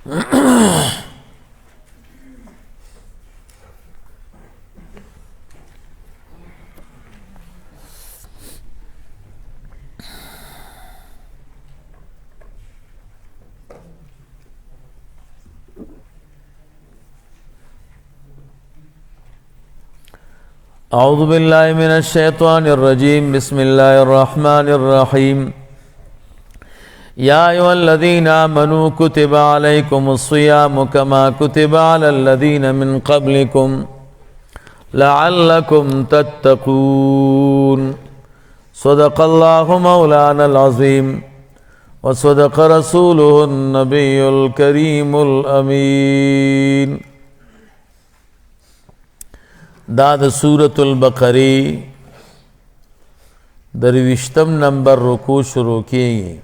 أعوذ بالله من الشيطان الرجيم بسم الله الرحمن الرحيم يا أيها الذين آمنوا كتب عليكم الصيام كما كتب على الذين من قبلكم لعلكم تتقون صدق الله مولانا العظيم وصدق رسوله النبي الكريم الأمين. دا د سورة البقرې درویشتم نمبر رکوع شروع کیږي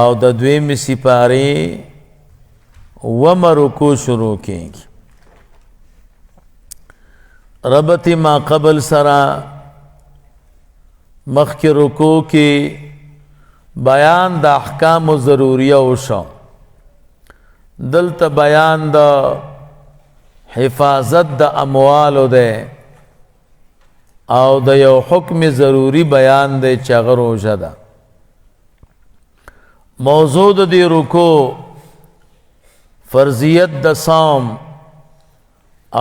او د دویمې سپارې اوومه رکوع شروع کیږي. ربط ما قبل سره مخکې رکوع کې بیان د احکام ضروریه وشو، دلته بیان د حفاظت د اموالو ده او د یو حکم ضروری بیان ده چې هغه روژه ده. موضوع د دې رکوع فرضیت د صوم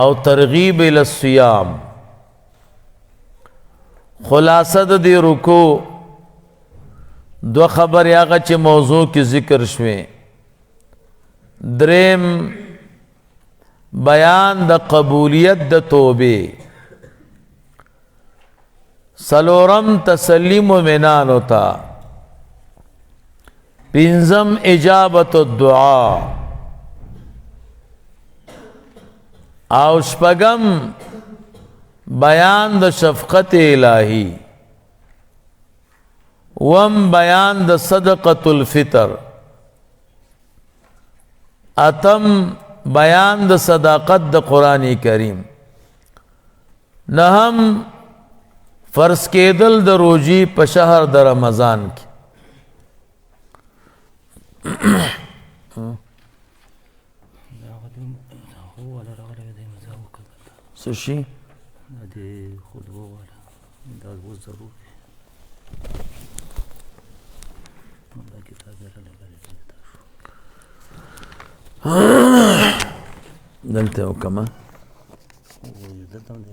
او ترغیب الی الصیام. خلاصه د دې رکوع دو خبرې هغه چې موضوع کې ذکر شوې. دریم بیان د قبولیت د توبه. سلورم تسلی مومنان ہوتا. پنځم اجابت الدعاء او شپږم بیان د شفقت الهی. وم بیان د صدقۃ الفطر. اتم بیان د صداقت د قرآن کریم. نهم فرض کېدل د روزي په شهر د رمضان کې. سشي دلته وکما دلته نه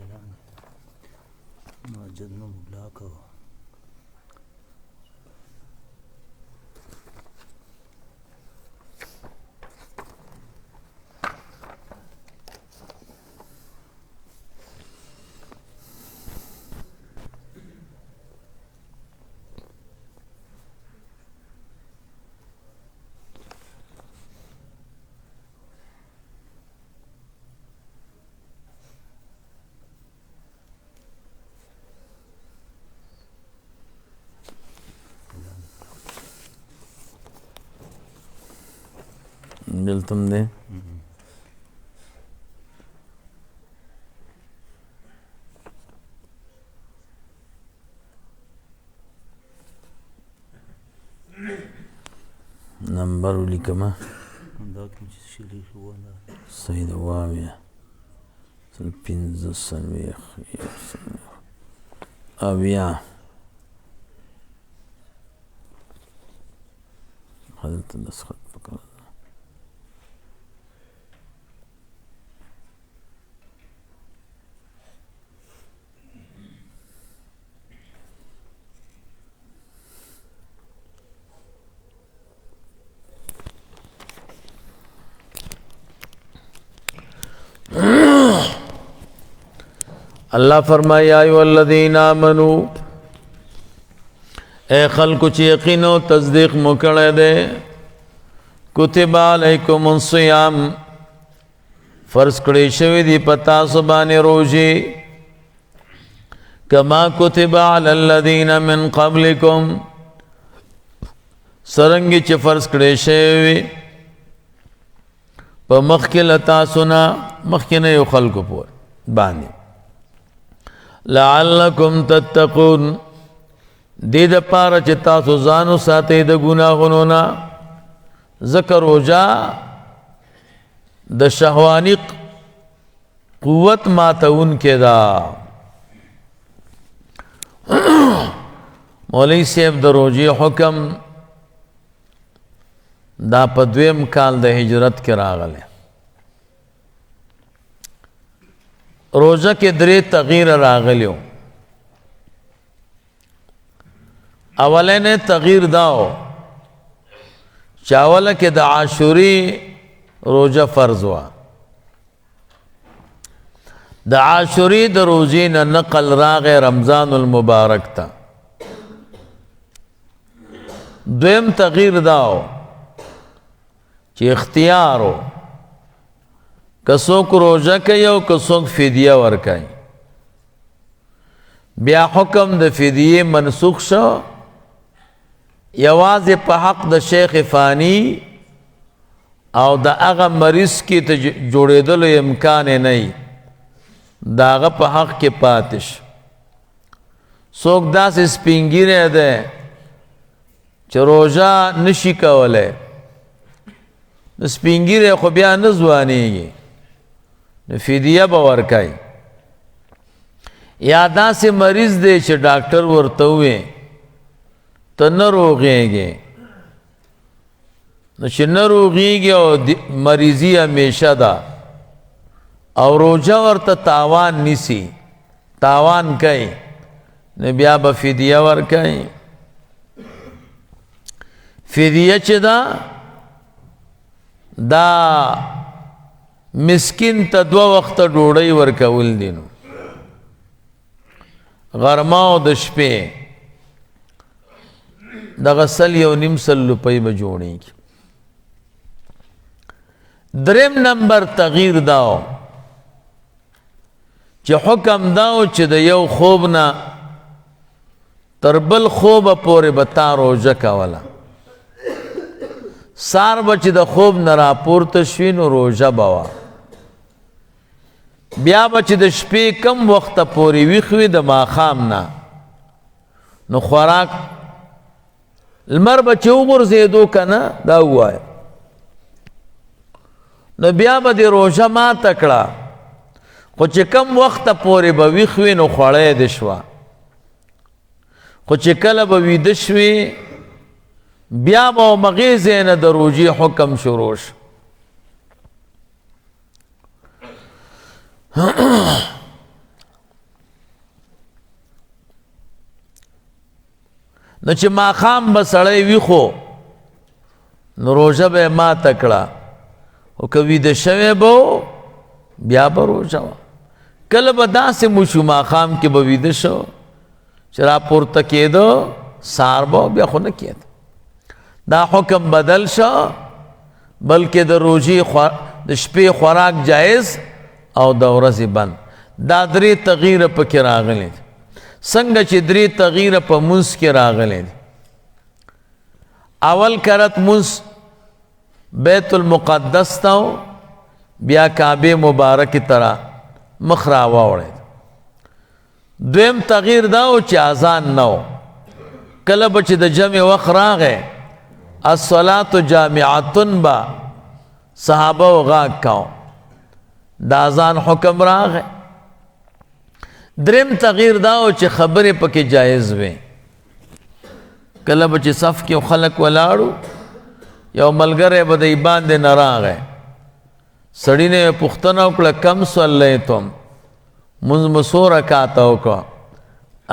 مسجد نو بلاک دلتم دے نمبر لیکما سید واویہ سل پینز سنویخ اویہ حضرت نسخت پکر. اللہ فرمائے یا ایھا الذین آمنو، اے خلق چی یقین و تصدیق مکڑے دے. کتب علیکم الصیام، فرض کړی شوی دی پتا سبانے روزی. کما کتب علی الذین من قبلکم، سرنگی چی فرض کړی شوی پا مخکل تاسونا مخکل یو خلق پور باندې. لعلکم تتقون، دې د پاره چې تاسو ځانو ساتئ د ګناهونو نه. ذکر روجا د شهوانی قوت ماتون کے دا مولوی صاحب د روجی حکم دا په دویم کال د هجرت کې راغله روزه کې درې تغییر راغلیو اولنې تغییر داو چاوله کې د عاشوری روزه فرض وا د عاشوری د روزې نه نقل راغې رمضان المبارک تا دویم تغییر داو چې اختیارو کسوک روزه کوي او کسوک فدیه ورکوي بیا حکم د فدیه منسوخ شو یوازې په حق د شیخ فانی او د هغه مریض کې ته جوړېدلو امکان نه د هغه په حق کې پاتش څوک داسې سپینګیری دی چې روژه نشي کولی نو سپینګیری خو بیا نه ځوانېږي نو فدیه به ورکوي یا داسې مریض دی چې ډاکټر ورته ووایي ته نه روغېږې نو چې نه روغېږي او مریضي همیشه ده او روژه ورته تاوان نیسي تاوان کوي نو بیا به فدیه ورکوي فدیه چې ده دا مسکین ته 2 وخته ډوډۍ ورکول دي نو غرمه او د شپې دغه 1.5 روپۍ به جوړېږي دریم نمبر تغییر داو چې حکم داو چې د یو خوب نه تر بل خوبه پورې به تا روژه کوله سار به چې د خوب نه راپورته شوي نو روژه به وه بیا به چې د شپې کم وخته پورې ویښ وي د ماښام نه نو خوراک لمر به چې وغورځېدو که نه دا ووایه نو بیا به دې روژه ماته کړه خو چې کم وخته پورې به ویښ وي نو خوړی دې شوه خو چې کله به ویده شوي بیا به مغې ځای نه د روژې حکم شروع شو نو چې ماښام به سړی ویښو نو روژه به یې ماته کړه خو که ویده شوی به بیا به روژه وه کله به داسې موشو ماښام کې به ویده شو چې راپورته کېده سار به بیا خو نه کېده دا حکم بدل شو بلکې د روژې د شپې خوراک جایز او د ورځې بند دا 3 تغییر پکې راغلی دي څنګه چې 3 تغییر په مونځ کې راغلی دي اول کرت مونځ بیت المقدس ته بیا کعبه مبارک طرح مخ راواوړی دویم تغییر دا و چې اذان نه و کله به چې د جمع وخت راغی الصلاة جامعتن با صحابه و غاگ کاؤ دا اذان حکم راغ درم تغییر داو چې خبرې پکې جایز وي کله به چې صف کې خلک ولاړو یو ملګری به دی باندې نه راغی سړي نه پوښتنه وکړه کم صلیتم مونځ مو څو رکعاته وکړه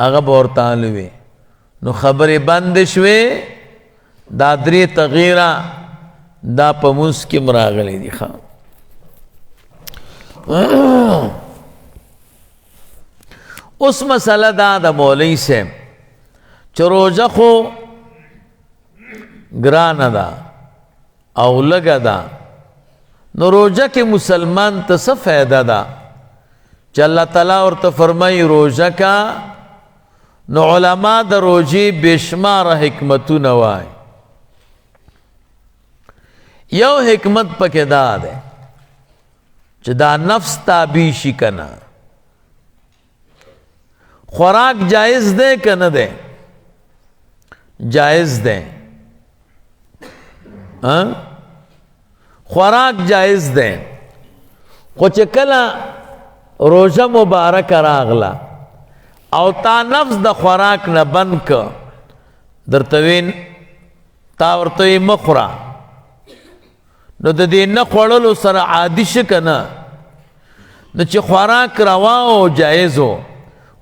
هغه به ورته ووایي نو خبرې بندې شوې دا 3 تغییره دا په مونځ کې م راغلی دي اوس مسله دا د مولوي صاحب چې روژه خو ګرانه ده او لږه ده نو روژه کې مسلمان ته څه فایده ده چې الله تعالی ورته فرمایي روژه کا نو علما د روژې بېشماره حکمتونه وایي یو حکمت پکې دا ده چې دا نفس تابع شي که نه خوراک جائز ده که نه ده جائز ده خوراک جائز دی خو چې کله روژه مبارک راغله او تا نفس د خوراک نه بند که درته وین تا ورته وی مه خوره نو د دې نه خوړلو سره عادي شه که نه نو چې خوراک روا او جایز و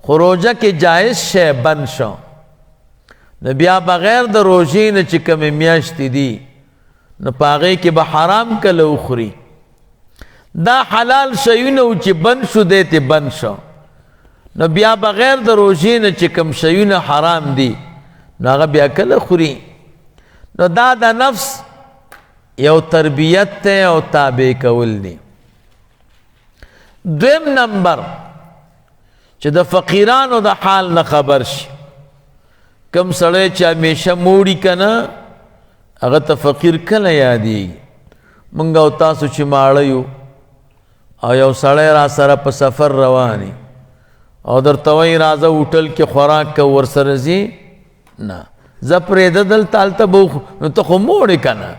خو روژه کې جایز شی بند شو نو بیا بغیر د روژې نه چې کومې میاشتې دي نو په هغې کې به حرام کله وخوري دا حلال شیونه و چې بند شو دی ته بند شو نو بیا بغیر د روژې نه چې کوم شیونه حرام دي نو هغه بیا کله خوري نو دا د نفس یو تربیت ته او تابع کول دی دویم نمبر چې د فقیرانو د حال نه خبر شي کم سړی چې همیشه موړي که نه هغه ته فقیر کله یادېږي مونږ او تاسو چې ماړه یو او یو سړی را سره په سفر رواني او درته وایي راځه هوټل کې خوراک که ورسره ځي نه زه پرېږده دلته هلته به نو ته خو موړې که نه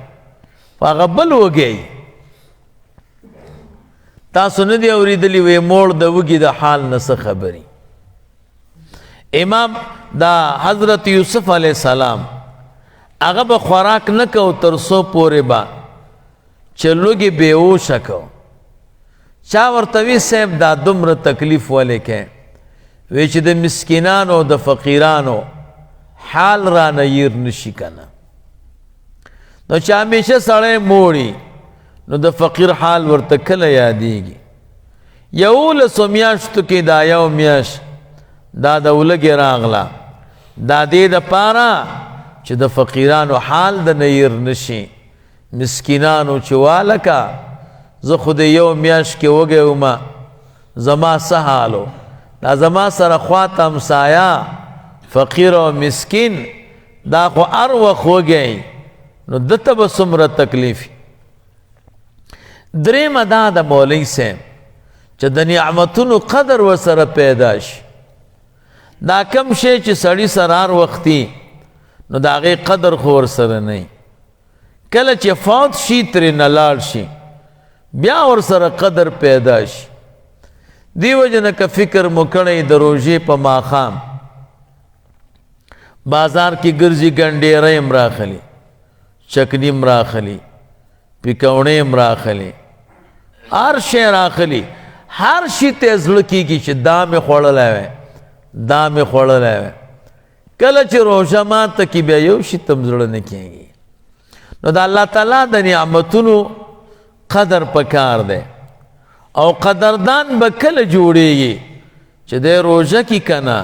هغه بل وږی تاسو نه دی اورېدلي وی موړ د وږي د حال نه څه خبري امام دا حضرت یوسف علیہ السلام هغه به خوراک نه کو تر څو پورې به چې لوږې بېهوشه کو چا ورته وی صاحب دا دومره تکلیف ولې کوې وی چې د مسکینانو د فقیرانو حال را نیر نشي که نه نو چې همیشه سړی موړي نو د فقیر حال ورته کله یادېږي 11 میاشتو کې دا یو میاشت دا د ولږې راغله دا دې دپاره چې د فقیرانو حال د نیر نشي مسکینانو چې والکه زه خو د یو میاشت کې وږی ومه زما څه حالو دا زما سره خواته همسایه فقیر او مسکین دا خو هر وخت وږی نو دته به څومره تکلیف درېیمه دا د مولوي صاحب چې د نعمتونو قدر ورسره پیدا شي دا کم شی چې سړي سره هر وختي نو د هغې قدر خو ورسره نه کله چې فوت شي ترې نه لاړ شي بیا ورسره قدر پیدا شي دی وجه نه که فکر مو کړی د روژې په ماښام بازار کې ګرځي ګنډېری م راخلي چکنی م راخلي پیکوڼې م راخلي هر شی راخلي هر شي ته زړه کېږي چې دا مې خوړلی وی دا مې خوړلی وی کله چې روژه ماته کې بیا یو شي ته م زړه نه کېږي نو د الله تعالی د نعمتونو قدر پکار دی او قدردان به کله جوړیږي چې دی روژه کې که نه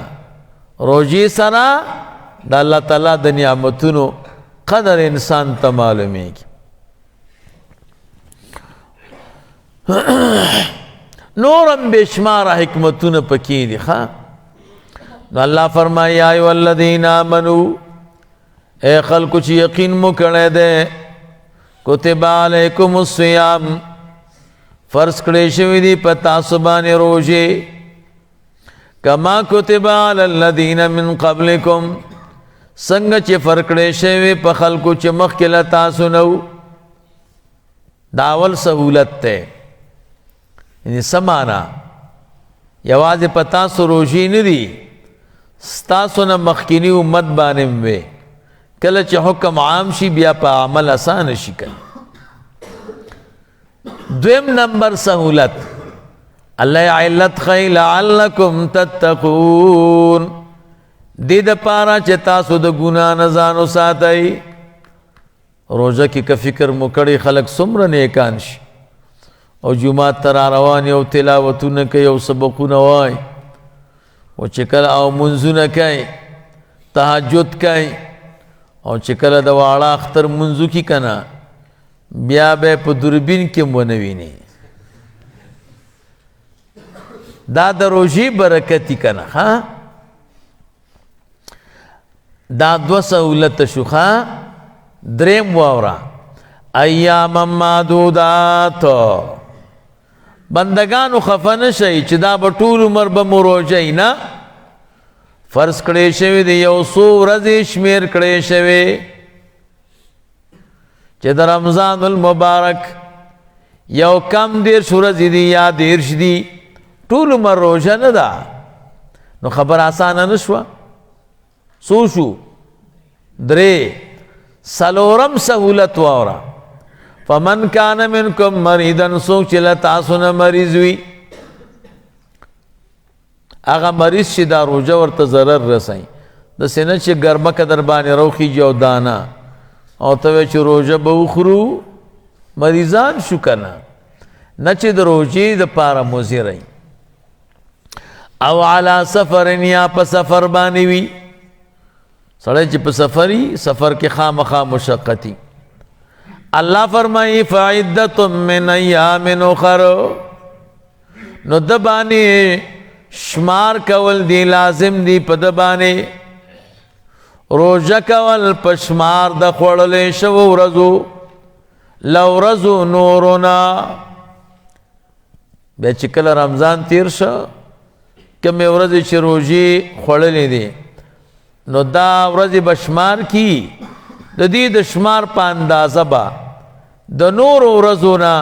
روژې سره د الله تعالی د نعمتونو قدر انسان ته معلومیږي نورم بشماره حکمتونه پکې دي ښه نو الله فرمایي یا ایها الذین آمنوا اے خلکو چې یقین مو کړی دی کتب علیکم الصیام فرض کړی شوي دي په تاسو باندې روژې کما کتب علی الذین من قبلکم څنګه چې فرض کړی شوي په خلکو چې مخکې له تاسو نه و دا اول سهولت دی یعنې څه معنا یوازې په تاسو روژې نه دي ستاسو نه مخکینی امت باندې م وې کله چې حکم عام شي بیا په عمل اسانه شي کنه دویم نمبر سهولت الله علت خی لعلکم تتقون دې دپاره چې تاسو د ګناه نه ځان وساتئ روژه کې که فکر مو کړی خلک څومره نیکان شي او جومات ته را روان او تلاوتونه کوي او سبقونه وایي او چې کله او منځونه کوي تهجد کوي او چې کله د واړه اختر منځو کې که نه بیا به په دوربین کې م ونه ویني دا د روژې برکتي که نه ښه دا دوه سهولت شو ښه درېیم واوره ایاما معدودات بندگانو خفه نه شئ چې دا به ټول عمر به مو روژه نه فرض کړی شوي دی یو څو ورځې شمېر کړی شوی چې د رمضان المبارک یو کم دیر ورځې دي یا دیرش دي ټول عمر روژه نه ده نو خبر آسانه نه شوه څو شو 3 څلورم سهولت واوره فمن کان منکم مریضا څوک چې له تاسو نه مریض وي هغه مریض چې دا روژه ورته ضرر رسوي داسې نه چې ګرمکه در باندې روخیږي او دانه او ته وایې چې روژه به وخورو مریضان شو که نه نه چې د روژې دپاره مضر او علی سفر یا په سفر باندې وي سړی چې په سفر وي سفر کې خامخا مشقتي الله فرمایي فعدت من ایام اخر نو د باندې شمار کول دی لازم دی په د باندې روژه کول په شمار د خوړلې شوو ورځو لو ورځو نورنا بیا چې کله رمضان تیر شو کمې ورځې چې روژې خوړلې دي نو دا ورځې به شمار کی د دې د شمار په اندازه به د نورو ورځو نه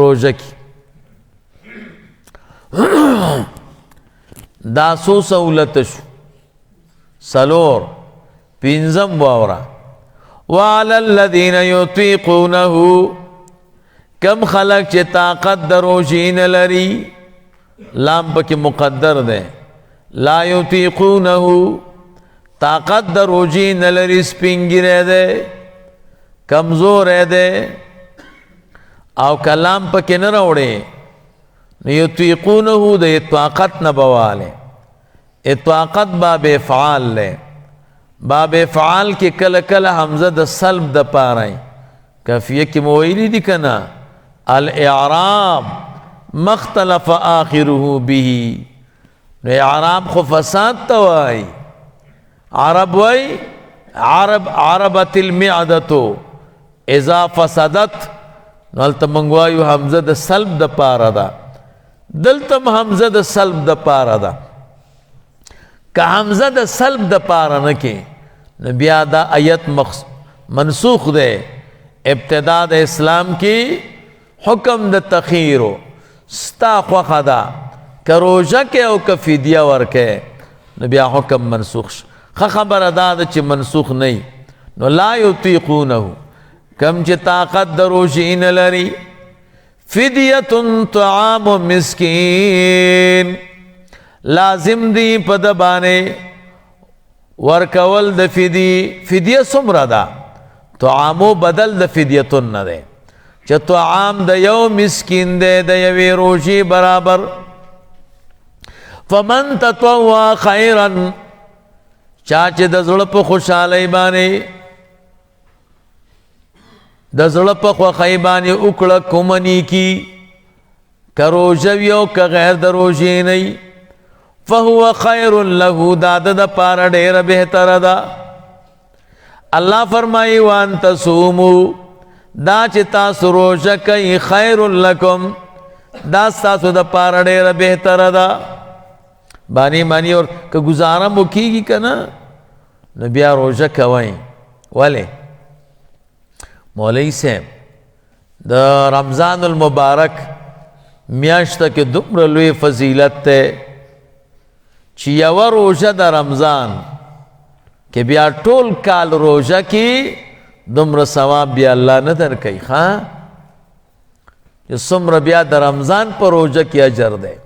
روژه کی دا څو سهولت شو څلور پنځم واوره وعلى الذين يطيقونه کم خلق چې طاقت د روژې نه لري لام پکې مقدر ده لا يطيقونه طاقت د روژې نه لري سپینګیری ده کمزور ده او کلام پکې نه راوړي نو یطیقونه د اطاقت نه بواله اطاقت باب افعال له باب افعال کې کله کله حمزه د سلب د پاره کافیه کې مویلی دي کنه الاعراب مختلف آخره به نو اعراب خو فساد توای عرب وای عربت المعدتو اذا فسدت نو هلته موږ وایو حمزه د سلب د پاره ده دلتم حمزه د سلب د پاره ده که حمزه د سلب د پاره نه کې نو بیا دا آیت منسوخ ده ابتدا د اسلام کې حکم د تخیرو ستا خوخه ده که روژه کې او که فدیه ورکې نو بیا حکم منسوخ شو ښه خبره دا ده چې منسوخ نه نو لا یطیقونه کم چې طاقت د روژې نه لري فدیه طعام مسکین لازم دی په د باندې ورکول د فدیه څومره ده طعامو بدل د فدیتون نه دی چې طعام د یو مسکین دی د یوې روژې برابر فمن تطوع خیرا چا چې د زړه په خوشحالۍ باندې د زړه په خوښۍ باندې وکړه کومه نیکي که روژه وي او که غیر د روژې نه فهو خیر له دا د پاره ډیره بهتره ده الله فرمایي وان تصوموا دا چې تاسو روژه کوئ خیر لکم دا ستاسو د پاره ډیره بهتره ده بانی اور که گزاره مو کیږي که نه نو بیا روژه کوئ ولې مولوی صاحب د رمضان المبارک میاشته کې دومره لوی فضیلت ده چې یوه روژه د رمضان کې بیا ټول کال روژه کې دومره ثواب بیا الله نه درکوي ښه چې څومره بیا د رمضان په روژه کې اجر دی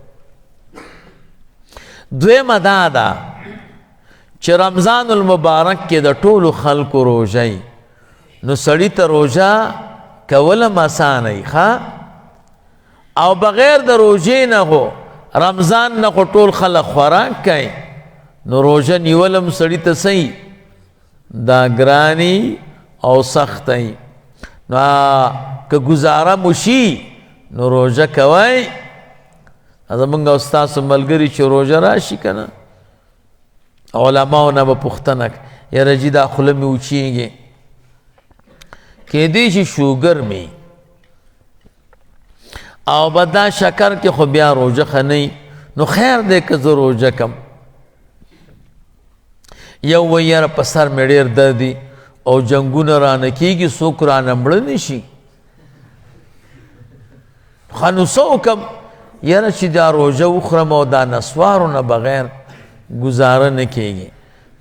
دویمه دا ده چې رمضان المبارک کې د ټولو خلکو روژه نو سړی ته روژه کولم اسانه ښه او بغیر د روژې نه خو رمضان نه خو ټول خلک خوراک کوي نو روژه نیولم سړی ته صحیح دا ګرانی او سختی نو که گزاره مشي نو روژه کوي زمونږ او ستاسو ملګري چې روژه راشي که نه علماو نه به پوښتنه یاره جي دا خوله مې وچیږي کیدای شي شوګر می او بدا شکر کې خو بیا روژه خنی نو خیر دی که زه روژه کم یو وی یاره په سر مې ډېر دردي او جنګونه رانه کېږي څوک رانه مړه نه شي خنوسو کم یاره چې دا روژه وخورم او دا نسوارو نه بغیر گزاره نه کېږي،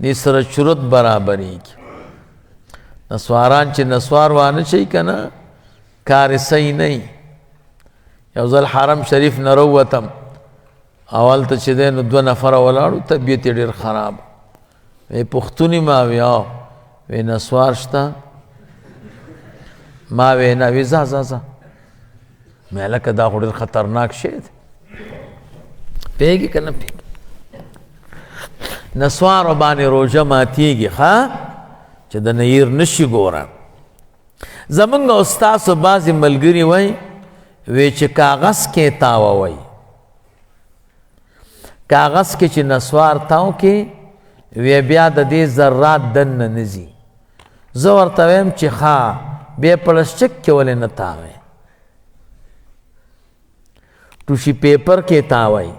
دې سره چورت برابرېږي. نسواران چې نسوار وانه شي که نه کار صحیح نه وي. یو ځل حرم شریف نه راووتم، اول ته چې دی نو 2 نفره ولاړو، طبیعت یې ډېر خراب. وی پښتون ما وی وی نسوار شته؟ ما وی نه. وی ځه مې هلکه دا خو ډېر خطرناک شی دی. پوهېږي که نه پوهېږي؟ نسوارو باندې روژه ماتېږي ښه چې د نیر نشي ګوره. زمونږ او ستاسو بعضې ملګري وایي وی چې کاغذ کې تاووئ، کاغذ کې چې نسوار تاو کې وی بیا د دې ذرات دننه نه ځي. زه ورته ویم چې ښه بیا پلسټک کې ولې نه تاوئ، ټوشي پیپر کې تاوئ،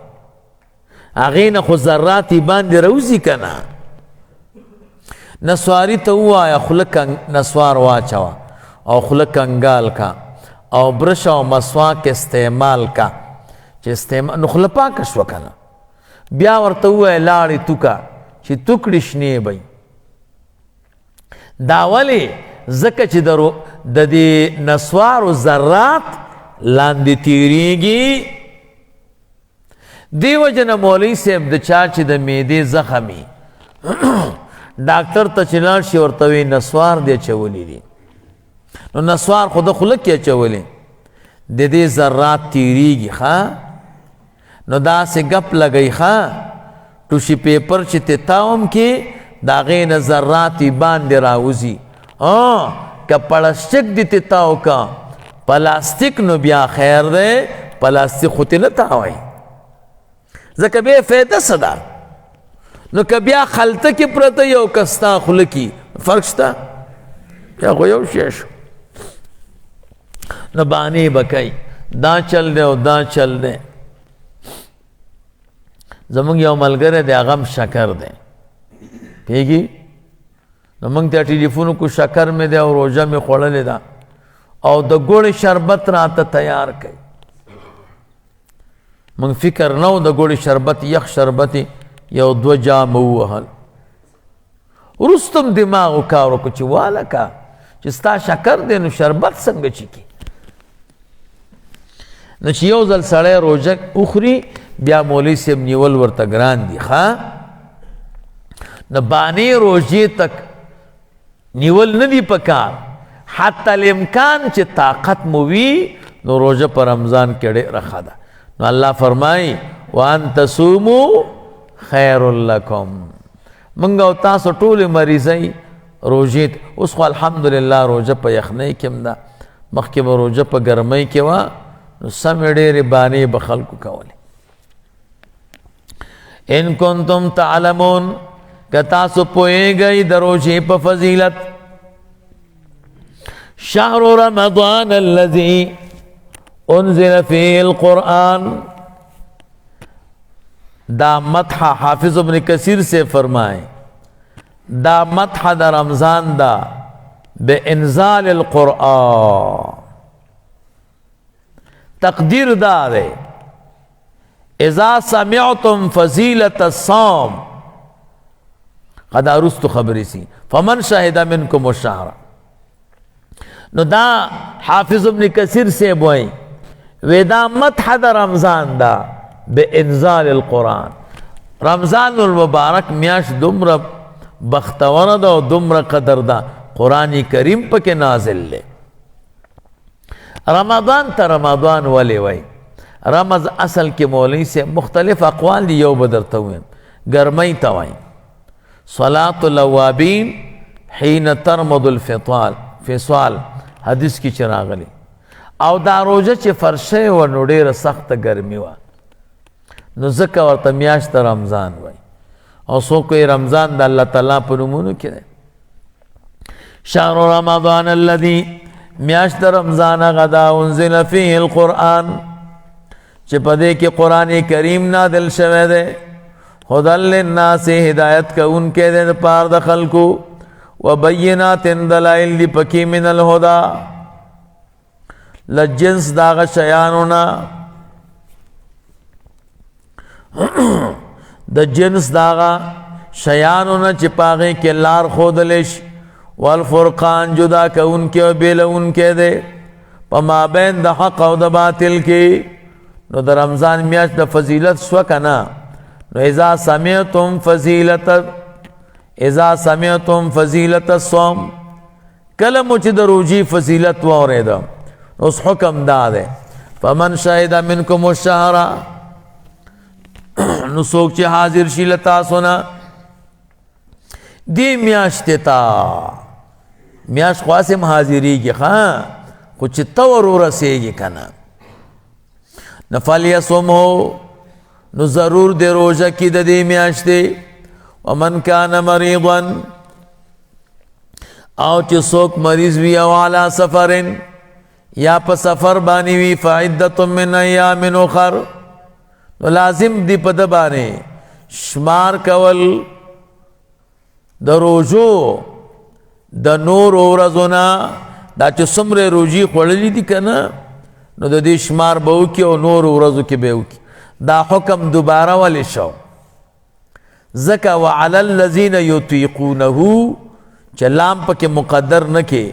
هغې نه خو ذرات یې باندې روځي که نه. نسواري ته ووایه خوله نسوار واچوه او خوله کنګال کا او برش او مسواک استعمال کا، چې استعمال نو خوله پاکه شوه که نه. بیا ورته ووایه لاړې توکه چې توکړې شنې بی. دا ولې؟ ځکه چې د دې نسوارو ذرات لاندې تیریږي. دی وجه نه مولوي صاحب د چا چې د معدې زخم وي ډاکټر ته چې لاړ شي ورته وایي نسوار دې اچولي دي. نو نسوار خو د خوله کې اچولې، د دې ذرات تیریږي ښه. نو داسې ګپ لګئ ښه، ټوشي پیپر چې ته تاوم کې د هغې نه ذرات یې باندې راوځي. که پلاسټک دې ته تاو که پلاستیک نو بیا خیر دی، پلاستیک خو ته نه تاوئ ځکه بیا فایده څه ده. نو که بیا خلطه کې پرته یو که ستا خوله کې فرق شته؟ بیا خو یو شی شو. نو بانې به کوي دا چل دی او دا چل دی. زمونږ یو ملګری دی هغه هم شکر دی پوهېږي. نو موږ ته ټلیفون وکړو شکر مې دی او روژه مې خوړلې ده او د ګوړې شربت راته تیار کوي. موږ فکر نه و د ګوړې شربت یخ شربت یو 2 جام ووهل. وروسته هم دماغ کار وکړو چې والکه چې ستا شکر دی نو شربت څنګه چکي. نو چې یو ځل سړی روژه وخوري بیا مولوي صاحب نیول ورته ګران دي ښه. نو بانې روژې تک نیول نه دي پکار، حتی الامکان چې طاقت مو وي نو روژه په رمضان کې ډېره ښه ده. نو الله فرمایي وان تصوموا خیر لکم. موږ او تاسو ټولې مریضۍ روژې اوس خو الحمدلله روژه په یخنۍ کې هم ده، مخکې به روژه په ګرمۍ کې وه نو سمې ډېرې بانې به خلکو کولې. ان کنتم تعلمون که تاسو پوهیږئ د روژې په فضیلت. شهر رمضان الذي انزل فيه القرآن، دا مدح حافظ ابن کثیر سے فرمائے دا مدح دا رمضان دا بے انزال القرآن. تقدیر دا دے اذا سمعتم فضیلت الصوم قد ارست خبری سی فمن شاہد منکم الشہر. نو دا حافظ ابن کثیر سے بوئی ودا مدح دا رمضان دا بے انزال القرآن. رمضان المبارک میاش دمر بختور دا و دمر قدر دا قرآن کریم پا کے نازل لے. رمضان تا رمضان ولی وی رمض اصل کے مولوی سے مختلف اقوال دی یو بدرتا ہوئے. گرمی توائی صلاة الاوابین حین ترمد الفطال فصال حدیث کی چراغلی او دا روجه چه فرشه و نوڑیر سخت گرمی و نو ذکر ورطا میاشت رمضان وی او سو کوئی رمضان دا اللہ تعالیٰ پر نمونو کی دے. شهر رمضان الذي میاشت رمضان غدا انزل فيه القرآن چه پدے کی قرآن کریم نادل شوے دے خدل للناس ہدایت کا ان کے دے پار دخل کو وبینات دلائل دی پکی من الہدا لجنس داغ شیانونا د جنس داغا شیانونا چپاغی کے لار خودلش والفرقان جدا کا ان کے و بیل ان کے دے پما بین دا حق و دا باطل کی نو دا رمضان میاش دا فضیلت سوکنا نو اذا سمعتم فضیلت الصوم کلمو چی دا روجی فضیلت وارے دا اس حکم دا دے فمن شاہدہ منکم الشہرہ نو سوک چی حاضر شیلتا سنا دی میاشتی تا میاش خواسم حاضری کی خواہ کچھ تور رسے گی کنا نفل یسم ہو نو ضرور دے روزہ کی دی میاشتی ومن کان مریضن او چی سوک مریض وی او علا سفرن یا پا سفر بانی وی فعدت من ایام اخر نو لازم دی پا دبانے شمار کول دا روجو دا نور ورزونا دا چه سمر روجی خوڑلی دی کنا نو دا دی شمار باو کی و نور ورزو کی بیو کی دا حکم دوبارہ والی شو زکا وعلا اللذین یطیقونہو چه لام پا کے مقدر نکے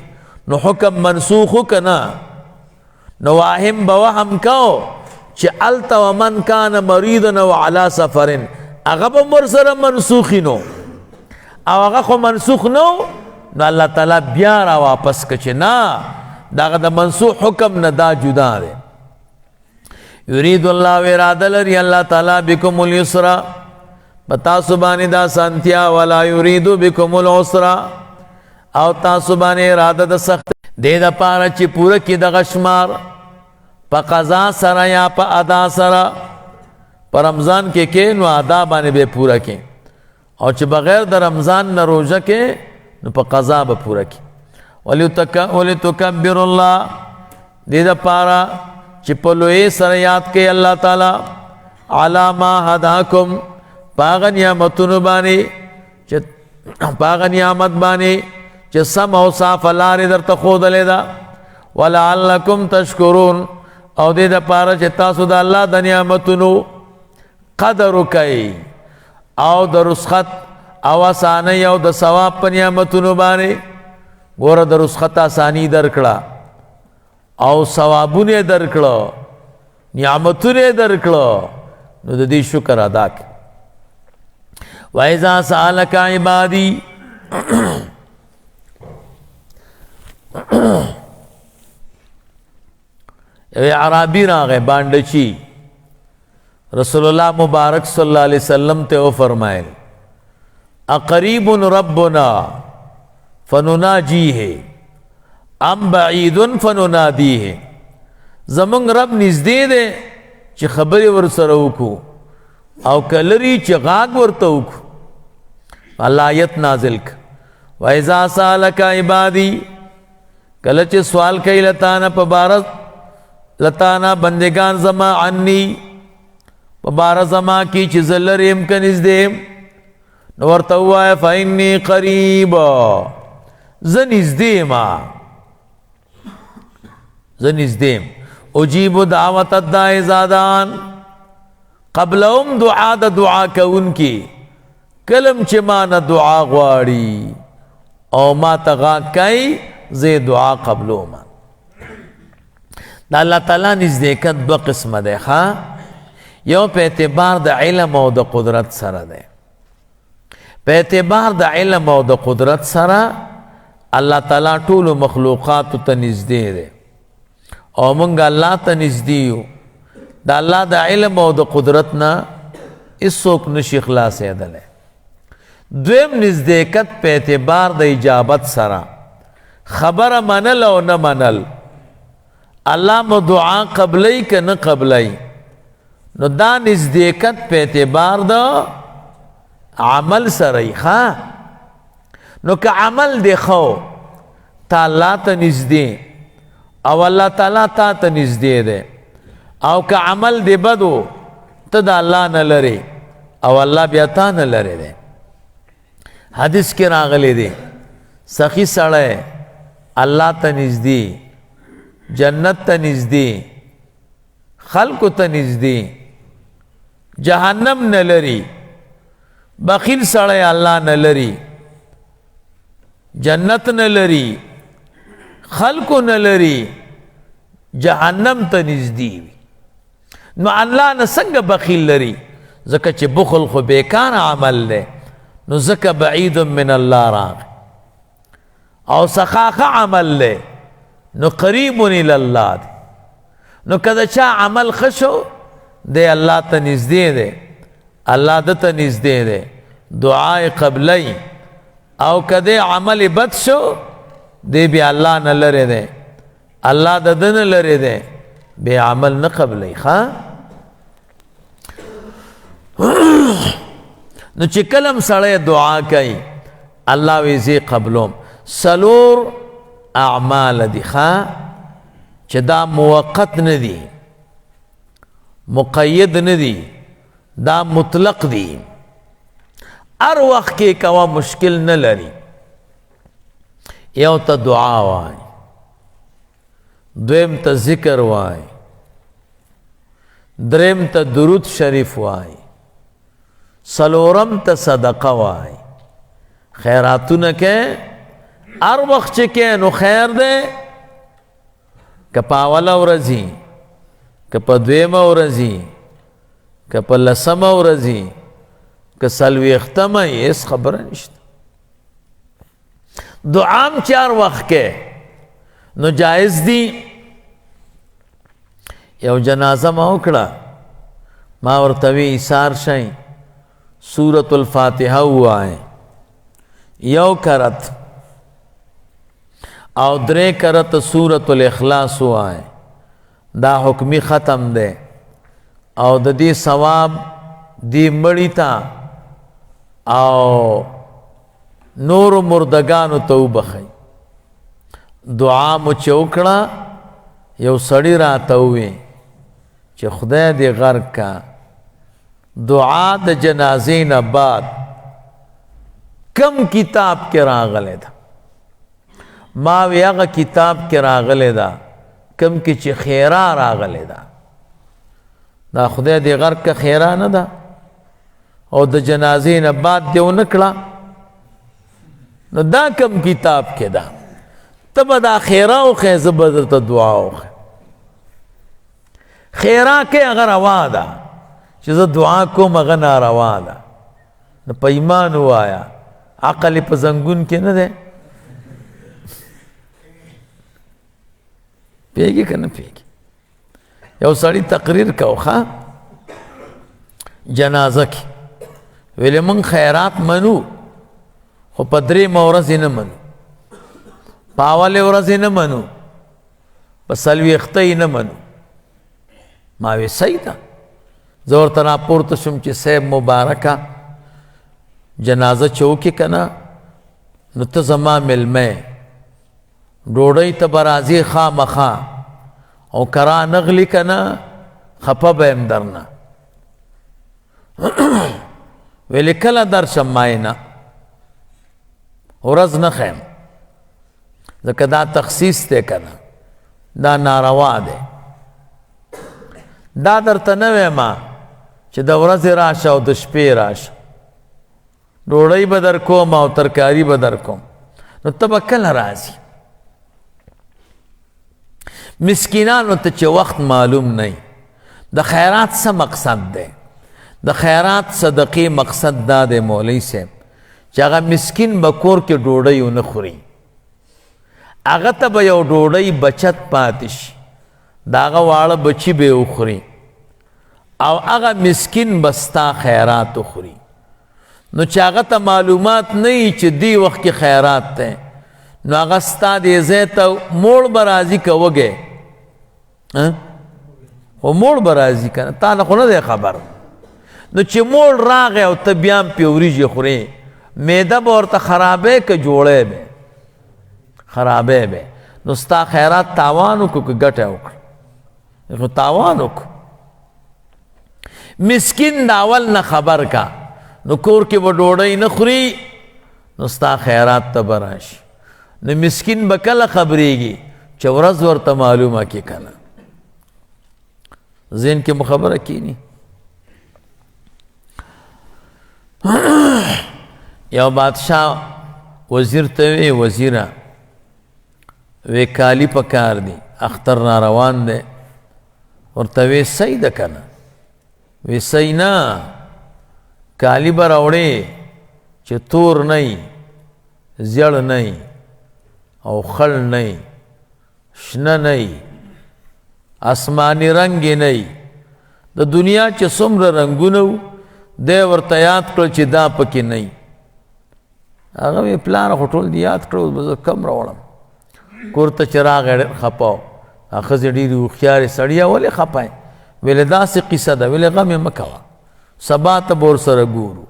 نو حکم منسوخو کنا نو واہم بوہم کاؤ چه علتا ومن کان مریدن وعلا سفرن اغا با مرسر منسوخی نو او اغا خو منسوخ نو نو اللہ تعالی بیارا واپس کچے نا دا دا منسوخ حکم ندا جدا دے یرید اللہ ویراد لری اللہ تعالی بکم اليسرا بتاسبانی دا سانتیا ولا یریدو بکم العسرا او تاسبانی ارادہ دا سخت دے دا پارا چی پورا کی دا غشمار پا قضا سرا یا پا ادا سرا پا رمضان کے نو ادا بانے بے پورا کے اور چی بغیر دا رمضان نا روزہ کے نو پا قضا با پورا کی وَلِتُكَبِّرُ اللَّهِ دے دا پارا چی پلوئے سر یاد کے اللہ تعالی عَلَى مَا هَدَاكُمْ پاغ نعمتون بانے پاغ نعمت بانے چی سم او صاف اللہ در تخود لیدا وَلَعَلَّكُمْ تَشْكُرُونَ او دے دا پارا چی تاسو دا اللہ دا نعمتونو قدر کئی او دا رسخت او آسانی او دا ثواب پا نعمتونو بانے گورا دا رسخت آسانی درکڑا او ثوابون درکڑا نعمتون درکڑا نو دا دی شکر ادا کی وَإِذَا سَأَلَكَ عِبَادِي اے عرابی راغے بانڈچی رسول اللہ مبارک صلی اللہ علیہ وسلم تے او فرمائے اقریب ربنا فنناجیہ ام بعید فننادیہ زمانگ رب نزدے دے چی خبری ورسروکو او کلری چی غاگ ورتوکو اللہ آیت نازل کا وَإِذَا سَأَلَكَ عِبَادِي کلچ سوال کئی لتانا پبارت لتانا بندگان زما عنی پبارت زما کی چیزل ریم کنیز دیم نورتوا ہے فَإِنِّي قَرِيبَ زنیز دیم اجیب دعوت الدائی زادان قبلهم دعا دا دعا کون کی کلم چی مانا دعا غواری او ما تغا کئی زی دعا قبلو ما دا اللہ تعالیٰ نزدیکت دو قسم دے خواہ یو پہ اعتبار دا علم او دا قدرت سر دے پہ اعتبار دا علم او دا قدرت سر اللہ تعالیٰ طول مخلوقات تا نزدے دے او منگا اللہ تا نزدیو دا اللہ دا علم او دا قدرتنا اس سوک نشی اخلاص عدل ہے دویم نزدیکت پہ اعتبار دا اجابت سرا خبر منل او نہ منل اللہ مو دعا قبلی کہ نہ قبلی نو دا نزدیکت پہ اعتبار دا عمل سرائی خواہ نو کہ عمل دیکھو تا اللہ تا نزدے او اللہ تعالیٰ تا نزدے دے او کہ عمل دے بدو تا دا اللہ نہ لرے او اللہ بیاتا نہ لرے دے حدیث کے راغلے دے سخی سڑے اللہ تا نزدی جنت ته نږدې، خلکو ته نږدې، جهنم نه لري. بخیل سړی الله نه لري، جنت نه لري، خلکو نه لري، جهنم ته نږدې وي. نو الله نه څنګه بخیل لري؟ ځکه چې بخل خو بیکار عمل دی، نو ځکه بعید من الله راغی. او سخاخه عمل دی نو قریب الی الله دی. نو که د چا عمل ښه شو دی الله ته نږدې دی، الله ده ته نږدې دی، دعای قبلی. او که دی عمل بد شو دی بیا الله نه لرې دی، الله د ده نه لرې دی، بیا عمل نه قبلی. نو چې کلم سړی دعا کوي الله وی زی قبلوم. سلور اعمال دي چې دا موقت نه دي، مقید نه دي، دا مطلق دي. هر وخت کې کوا مشکل نه لري. یو ته دعا وای، دویم ته ذکر وای، دریم ته درود شریف وای، سلورم ته صدقه وای. خیراتونه کې هر وخت چې کې نو خیر دی، که په اوله ورځي، که په دویمه ورځي، که په لسمه ورځي، که څلوېښتمه یې هېڅ خبره نشته. دعام چې هر وخت کې نو جایز دي. یو جنازه ما وکړه، ما ورته وی ایثار شئ سورة الفاتحه ووایئ، یو کرت او درې کرت سورة الاخلاص ووایئ. دا حکمی ختم دی او د دې ثواب دی مړی ته او نور مردگانو ته وبخئ. دعا مو چې وکړه، یو سړی راته ووی چې خدای دې غرق کا. دعا د جنازې نه بعد کم کتاب کې راغلی ده؟ ما وی هغه کتاب کې راغلی ده کم کې چې خیرا راغلی ده. دا خدای دې غرق کا خیرا نه ده او د جنازې نه بعد دې ونه کړه، نو دا کم کتاب کې ده؟ ته به دا خیرا وښیې، زه به درته دعا وښیم. خیرا کې هغه روا ده، چې زه دعا کوم هغه ناروا ده. نو په ایمان ووایه، عقل په زنګون کې نه دی. پیږي که نه پیږي؟ یو سړی تقریر کو جنازه کې، ویلې موږ خیرات منو خو په درېیمه ورځ یې نه منو، په اولې ورځ یې نه منو، په څلوېښته یې نه منو. ما وی صحیح ده. زه ورته راپورته شوم چې صاحب مبارکه جنازه چې وکړې که نه، نو ته زما میلمه یې، ډوډۍ ته به راځې خامخا، او که را نغلي که نه خفه به یم درنه. ویلې کله درشم؟ ما یې نه، ورځ نه ښیم، ځکه دا تخصیص دی که نه، دا ناروا دی. دا درته نه ویمه چې د ورځې راشه او د شپې راشه، ډوډۍ به در کوم او ترکاري به در کوم، نو ته به کله راځي؟ مسکینانو ته چې وخت معلوم نه، د خیرات څه مقصد دی؟ د خیرات صدقې مقصد دا دی مولوی صاحب چې هغه مسکین به کور کې ډوډۍ ونه خوري، هغه ته به یو ډوډۍ بچت پاتې شي، د هغه واړه بچي به یې وخوري او هغه مسکین به ستا خیرات وخوري. نو چې هغه ته معلومات نه وي چې دی وخت کې خیرات دی، نو هغه ستا دې ځای ته موړ به راځي که وږی؟ خو موړ به راځي که نه، تا نه خو نه دی خبر. نو چې موړ راغی او ته بیا هم پې وریجې خورې، معده به ورته خرابی که جوړی به؟ خرابی به. نو ستا خیرات تاوان وکړو که ګټه وکړه؟ خو تاوان وکړو. مسکین د اول نه خبر کا، نو کور کې به ډوډۍ نه خوري، نو ستا خیرات ته به راشي. نو مسکین به کله خبرېږي چې ورځ ورته معلومه کې کنه ذهن کې مخبره کینی یو بادشاہ وزیر ته وی وزیره وی کالی پکار دی اختر را روان دی ورته وی صحیح ده کنه وی صحیح نه کالی به راوړې چې تور نه زیړ نه او خړ نه شنه نه آسمانی رنگ نه د دنیا چې څومره رنګونه دی ورته یاد کړل چې دا پکې نه هغه وی پلان خو ټول دی یاد کړو زه کم راوړم کور ته چې راغی خپه هغه ښځې ډېرې هوښیارې سړیه ولې خپه یې ویلې داسې قصه ده ویلې غم یې مه کوه سبا ته به ورسره ګورو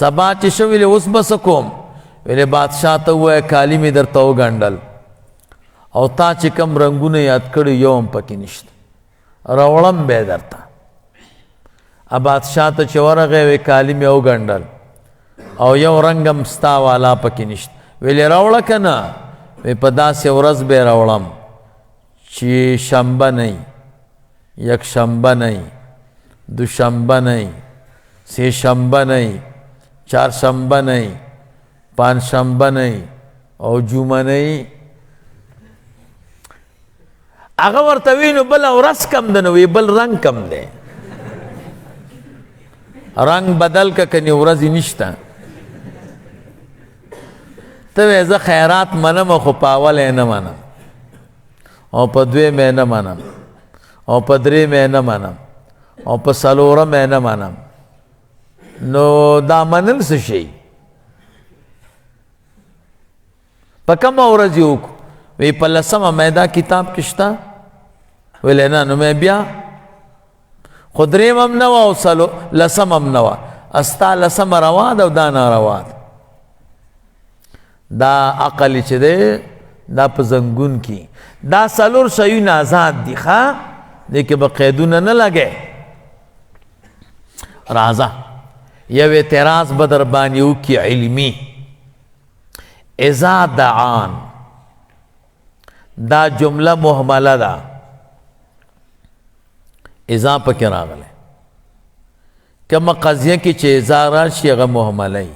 سبا چې شو ویلې اوس به څه کوم ویلې بادشاه ته ووایه کالي مې درته وګنډل او تا چې کم رنګونه یاد کړي یو هم پکې نشته راوړم به یې درته بادشاه ته چې ورغی وی کالي مې وګنډل او یو رنګ هم ستا والا پکې نشته ویلې راوړه که نه وی په داسې ورځ به یې راوړم چې شنبه نه یک شنبه نه دوشنبه نه سه شنبه نه چهارشنبه نه پنجشنبه نه او جمعه نه هغه ورته وی نو بله ورځ کم ده نو وی بل رنګ کم دی رنگ بدل که کنی ورځې نشته ته وی زه خیرات منم خو په اول یې نه منم او په دویم یې نه منم او په دریم یې نه منم او په څلورم یې نه منم نو دا منل څه شي په کومه ورځ یې وکړو وی په لسمه مې دا کتاب کې شته ویلې نه نو مې بیا خو دریم هم نه وه او لسم هم نه وه ستا لسمه روا ده او دا ناروا ده دا عقل چې دی دا په زنګون کې دا څلور شیونه آزاد دي ښه دې کې به قیدونه نه لګی راځه یو اعتراض به در باندې وکړي علمي اذا دعان دا جمله محمله ده اذا پکې راغلی کومه قضیه کې چې اذا راشي هغه محمله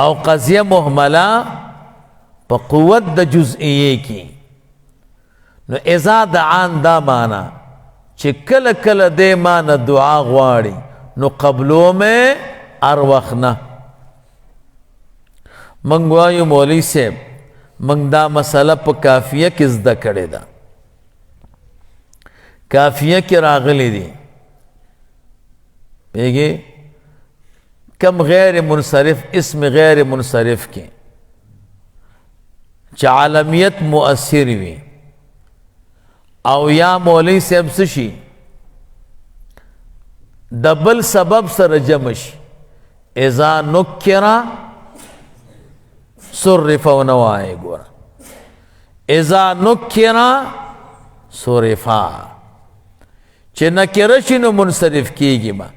او قضیه محمله په قوت د جزئیه کې نو اذا دعان دا معنی چې کله کله دې ما نه دعا غواړي نو قبلو مې هر وخت نه موږ وایو مولوي صاحب موږ دا مسله په کافیه کې زده کړې ده کافیه کې راغلی دي پیږي کم غیر منصرف اسم غیر منصرف کې چې عالمیت مؤثر وي او یا مولوی صاحب څه شي د بل سبب سره جمع شي اذا نکره صرف او نوای ګوره اذا نکره صرفا چې نکره شي نو منصرف کیږي ما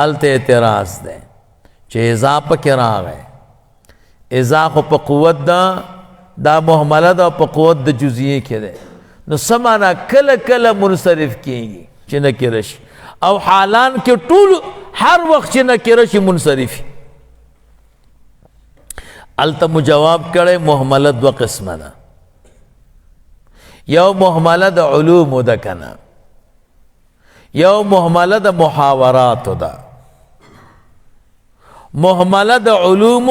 الته اعتراض ده چې اذا پکې راغی اذا خو په قوت دا محمله ده په قوت د جزئیه کې ده نو سمانا کله کله منصرف کیږي چې نکره شي او حالان کې ټول هر وخت چې نکره شي منصرفي الته مو جواب کړی محمله دو قسمه ده یو محمله د علوم ده کنه یو محمله د محاورات ده محمله د علوم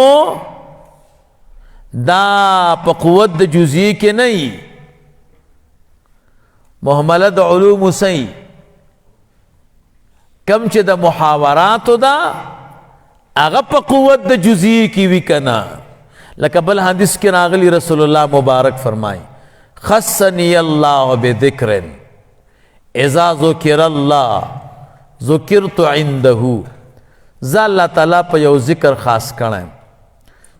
دا په قوت د جزئی کې نه محمله د علوم صحیح کم چې د محاورات ده هغه په قوت د جزئی کې وی کنه لکه بل حدیث کې راغلی رسول الله مبارک فرمای خصنی الله بذکر اذا ذکر الله ذکرت عنده ذا الله تعالی په یو ذکر خاص کړم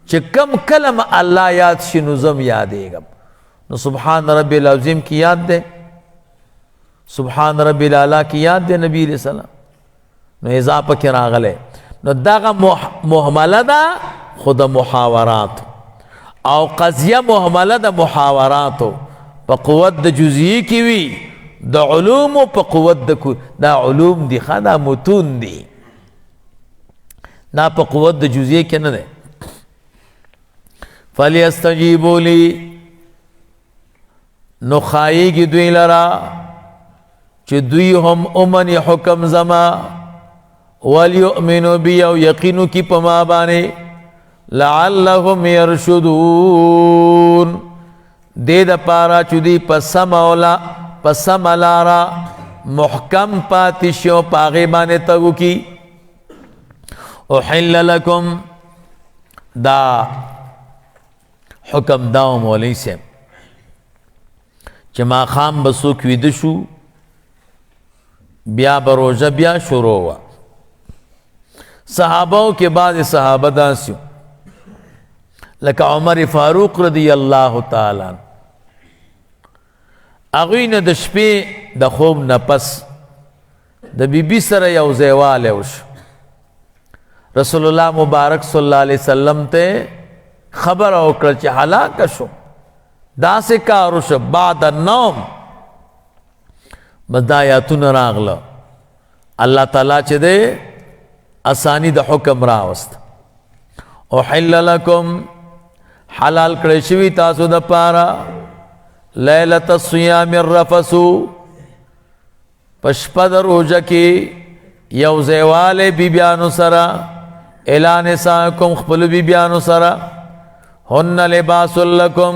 چې کم کلم الله یاد شي نو زم یادېږم نو سبحان ربی العظیم کی یاد ده سبحان ربی الاعلی کی یاد ده نبی علیہ السلام نو اضافه کې راغله نو دغه محمله ده خود محاورات او قضیه محمله ده محاورات په قوت د جزئی کې وي، د علوم په قوت دا علوم دي، دا متون دي، دا په قوت د جزئی کې نه ده. فلیستجیبوا لی، نو خایږي دوی لرا چې دوی هم امن حکم زما، ولیؤمنوا بی، او یقینو کی پما باندې، لعلهم یرشدون، دې د پارا چې دوی په سم لارا محکم پاتې شو، په هغې باندې تګو کی. احل لکم، دا حکم داو مولوی صاحب چې ماښام به څوک ویده شو، بیا به روژه بیا شروع وه. صحابو کې بعض صحابه داسې لکه عمر فاروق رضی الله تعالی عنه، هغوی نه د شپې د خوب نه پس د بیبي سره یو ځای والی وشو. رسول الله مبارک صلی الله علیه وسلم ته خبر وکړه چې هلاکه شو، داسې کار وشو بعد النوم. بس دا آیاتونه راغله، الله تعالی چې دی اسانی د حکم راوست. احل لکم، حلال کړی شوي تاسو د پاره، لیلة الصیام الرفثو، په شپه د روژه کې یو ځایوالی بیبیانو سره، الی نسائکم، خپلو بیبیانو سره، هن لباس لکم،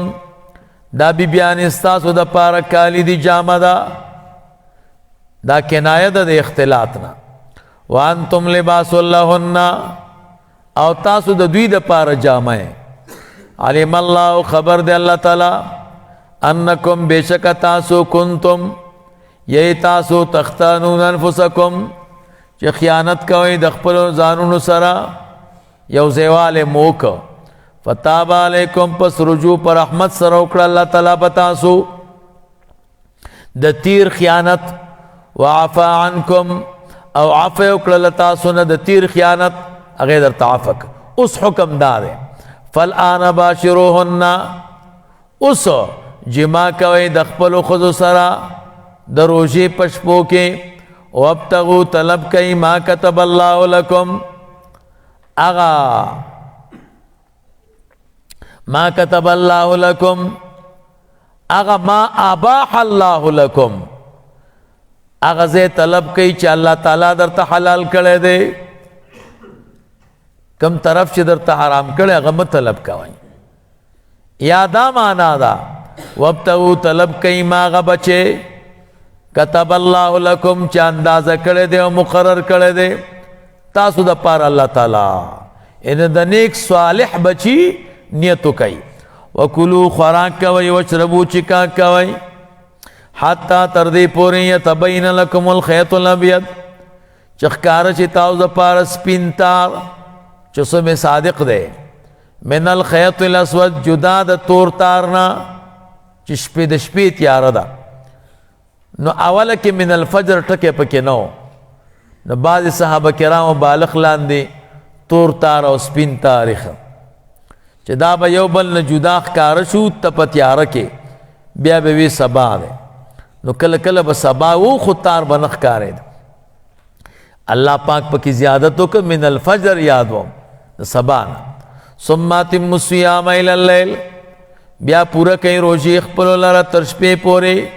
دا بیبیانې ستاسو د پاره کالی دی، جامه ده، دا کنایه ده د اختلاط نه. وانتم لباس لهن، او تاسو د دوی د پاره جامه. علم الله، خبر دی الله تعالی، انکم بیشک تاسو، کنتم یی تاسو، تختانون انفسکم، چې خیانت کوئ د خپلو ځانونو سره، یو ځایوالی مو وکړ. فتاب علیکم، پس رجوع پر رحمت سره وکړه الله تعالی په تاسو د تیر خیانت. وعفا عنکم، او عفو وکړه تاسو نه د تیر خیانت، هغې درته عفو کړه. اوس حکم دا دی، فالآن باشروهن، اوس جما کوئ د خپلو ښځو سره د روژې په شپو کې. وابتغوا، طلب کوئ، ما کتب الله لکم، اغا ما کتب الله لکم، اغا ما اباح الله لکم، اغا زی طلب کئی چې الله تعالی در تا حلال کړی دی، کم طرف چې در تا حرام کړی اغا مطلب کوئی. یا دا مانا دا، وابتغوا، طلب کئی، ما اغا بچے کتب الله لکم، چې اندازه کړی دی او مقرر کړی دی تاسو د پاره الله تعالی. ان د نیک صالح بچی نیتو کئی. وکلو، خوراک کوئی، وشربو، چکا کوئی، حتی تردی پوری یتبین لکم الخیط الابید، چخکار چی تاو زپار سپین تار، چسو میں صادق دے، من الخیط الاسود، جدا دا تور تارنا، چشپی دشپی تیار دا. نو اولا کی من الفجر ٹکے پکی نو، نو بعض صحابہ کرام بالغ لاندی تور تار او سپین تاریخ، چې دا به یو بل نه جدا ښکاره شو ته په تیاره کې، بیا به وی سبا دی. نو کله کله به سبا و خو تار به نه ښکارېد. الله پاک پکې زیادت وکړ، من الفجر یاد وم د سبا نه. ثم اتموا الصیام الی اللیل، بیا پوره کوي روژې خپلو لره تر شپې پورې،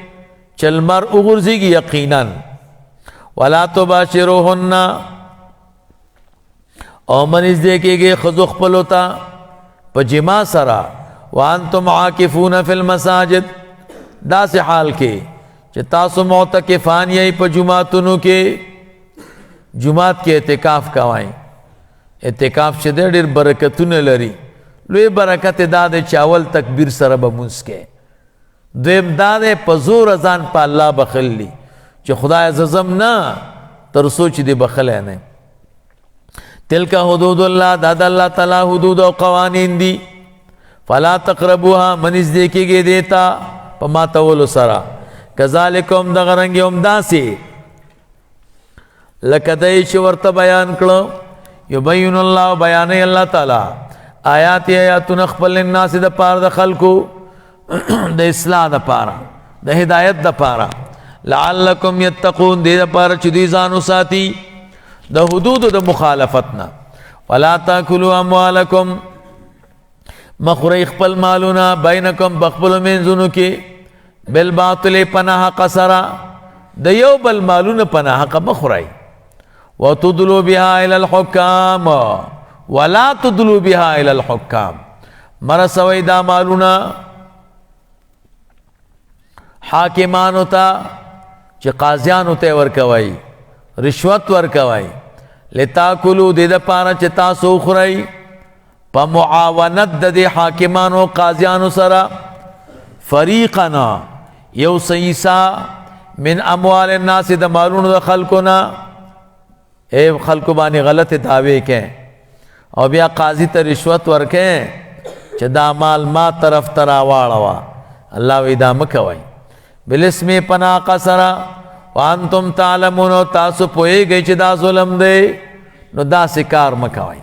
چې لمر وغورځېږي یقینا. ولا تباشروهن، او مه نږدې کېږئ ښځو خپلو ته په جما سره، وانتم عاکفون فی المساجد، داسې حال کې چې تاسو معتکفان یئ په جماعتونو کې، جماعت کې اعتکاف کوئ. اعتکاف چې دی ډېر برکتونه لري. لوی برکت دا دی چې اول تکبیر سره به مونځ کوې، دویم دا دی په زوره ځان په الله بخلی چې خدای زه ځم نه تر څو چې دې بخلی نه. تلک حدود الله، دا د الله تعالی حدود او قوانین دي. فلا تقربوها، مه نږدې کېږئ دې ته په ماتولو سره. کذالکم، دغه رنګې هم داسې لکه دی چې ورته بیان کړه، یبین الله، بیانوي الله تعالی آیات، آیاتونه خپل للناس د پاره د خلکو، د اصلاح د پاره د هدایت د پاره لعلکم یتقون دې د پاره چې دوی ځان وساتي د حدود د مخالفتنا ولا تاکلوا اموالکم مخوری خپل مالونه بینکم بخپل منځونو کې بالباطل پناه قصرا د یو بل مالونه پناه حق مخوری وتدلوا بها الى الحكام ولا تدلوا بها الى الحكام مرسوي دا مالونه حاکمانو ته چې قاضیانو ته ورکوي رشوت ورکوي لتاکلوا د دې پاره چې تاسو خورئ په معاونت د حاکمانو قاضیانو سره فریقنا یو سیسا من اموال الناس د مالونو د خلقنا اے خلق باندې غلط دعوے کې او بیا قاضی ته رشوت ورکې چې دا مال ما طرف ترا واړوا الله وی دا مکوي بالاسم پنا قصرا وانتم تعلمون تاسو پوهیږئ چې دا ظلم دی نو دا سکار مکوي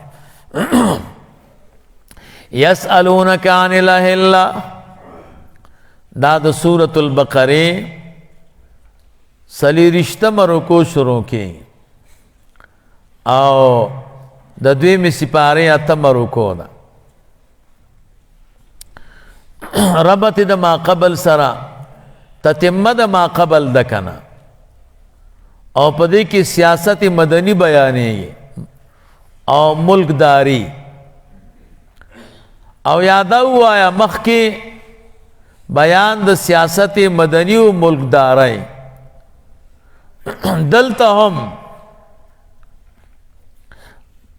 یسألونک عن الاهلة دا د سورة البقره سلیرشتم رکو شروع کی او د دویمې سپارې اتم رکو ده ربط د ما قبل سره تتمه د ما قبل ده کنه او په دې کې سیاست مدني بیانېږي او ملکداری او یاده وایا مخکې بیان د سیاست مدني او ملکدارۍ دلته هم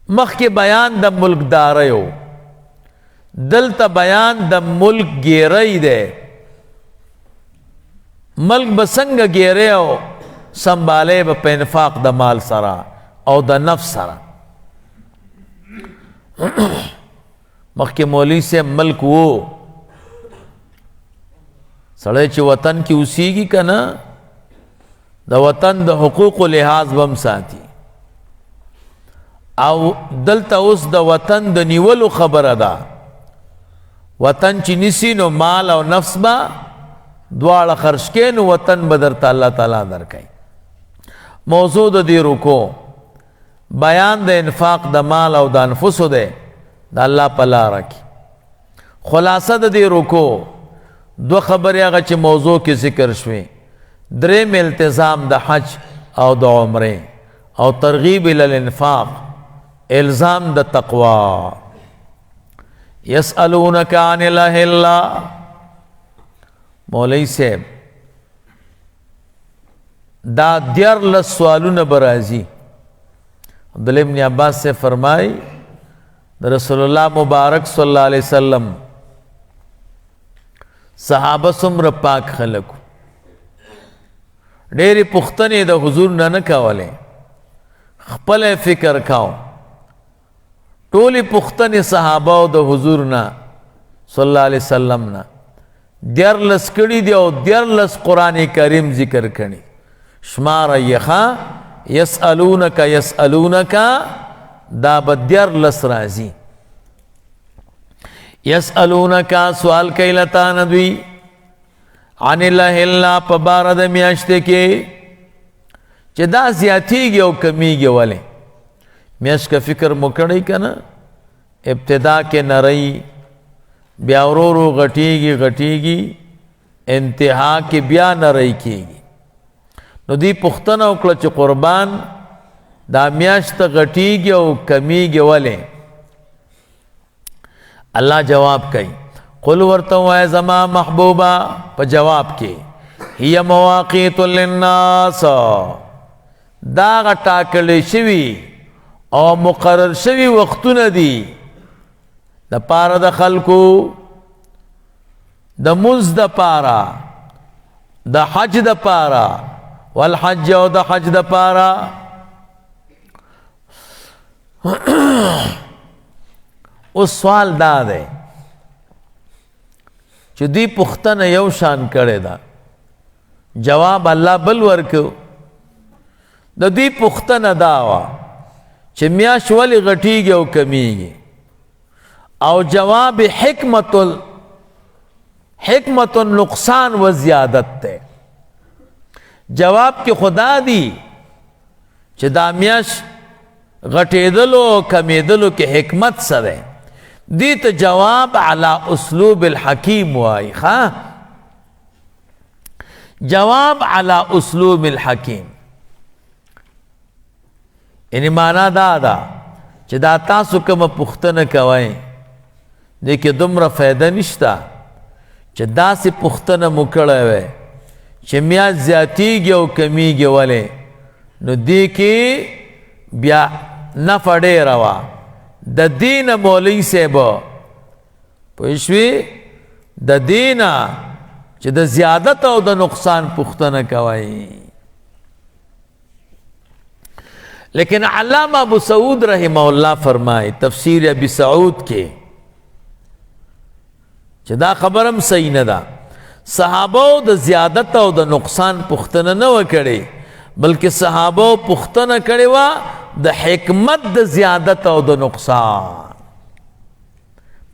مخکې بیان د ملکداریو دلته بیان د ملک ګیرۍ دی ملک به څنګه ګیرې او سنبالې به په انفاق د مال سره او د نفس سره مخکې مولوي صاحب ملک وو سړی چې وطن کې اوسیږي که نه د وطن د حقوقو لحاظ بم ساتي او دلته اوس د وطن د نیولو خبره ده وطن چې نیسی نو مال او نفس به دواړه خرج کې نو وطن به درته الله تعالی درکوي موضوع د دې رکو بیان د انفاق د مال او د انفسو دی د الله په لاره کې خلاصه د دې رکو دو خبرې هغه چې موضوع کې ذکر شوې دریم التزام د حج او د عمره او ترغیب الی الانفاق الزام د تقوا یسألونک عن الاهلة مولوی صاحب دا 14 سوالونه برازي عبداللہ ابن عباس سے فرمائی رسول اللہ مبارک صلی اللہ علیہ وسلم صحابه څومره پاک خلق ډېرې پوښتنې د حضور نه کولې خپل فکر کاو ټولې پوښتنې صحابه او د حضور نه صلی الله علیه وسلم نه 14 کړي دي او 14 قرآن کریم ذکر کړي شمار یخا یسألونک یسألونک دا به 14 راځي یسألونک سوال کوي لتا ندوی عن الاهلة په باره د میاشتې کې چې دا زیاتېږي او کمیږي ولې میاشت کا فکر مو کړی که نه ابتدا کې نری بیا ورو ورو غټېږي انتها کې بیا نری کېږي نو دی پوښتنه وکړه چې قربان دا میاشت غټېږي او کمیږي ولې الله جواب کوي قل ورته وایه زما محبوبه په جواب کې هي مواقیت للناس دا هغه ټاکلی شوي او مقرر شوي وختونه دي د پاره د خلکو د مونځ د پاره د حج د پاره والحج او د حج د پاره اوس سوال دا دی چې دوی پوښتنه یو شان کړې ده جواب الله بل ورکو د دوی پوښتنه دا وه چې میاشت ولې غټېږي او کمیږي او جواب حکمت النقصان و زیادت تے جواب کی خدا دی چې دا میاش غټېدلو او کمیدلو کې حکمت سره دی ته جواب علی اسلوب الحکیم وای ښا جواب علی اسلوب الحکیم یعنی معنا دا دا چې دا تاسو کوم پوښتنه کوئ دې کې دومره فایده نشته چې داسې پوښتنه مو کړی وی چې میاش زیاتیږي او کمیږي ولې نو دې کې بیا نفع ډېره وه د دې نه مولوي صاحب پوه شوې د دې نه چې د زیادت او د نقصان پوښتنه کوئ لیکن علامہ ابو سعود رحمہ اللہ فرمائے تفسیر ابی سعود کے چې دا خبرم صحیح نه ده صحابو د زیادت او د نقصان پوښتنه نه وکړي بلکې صحابو پوښتنه کړې وه د حکمت د زیادت او د نقصان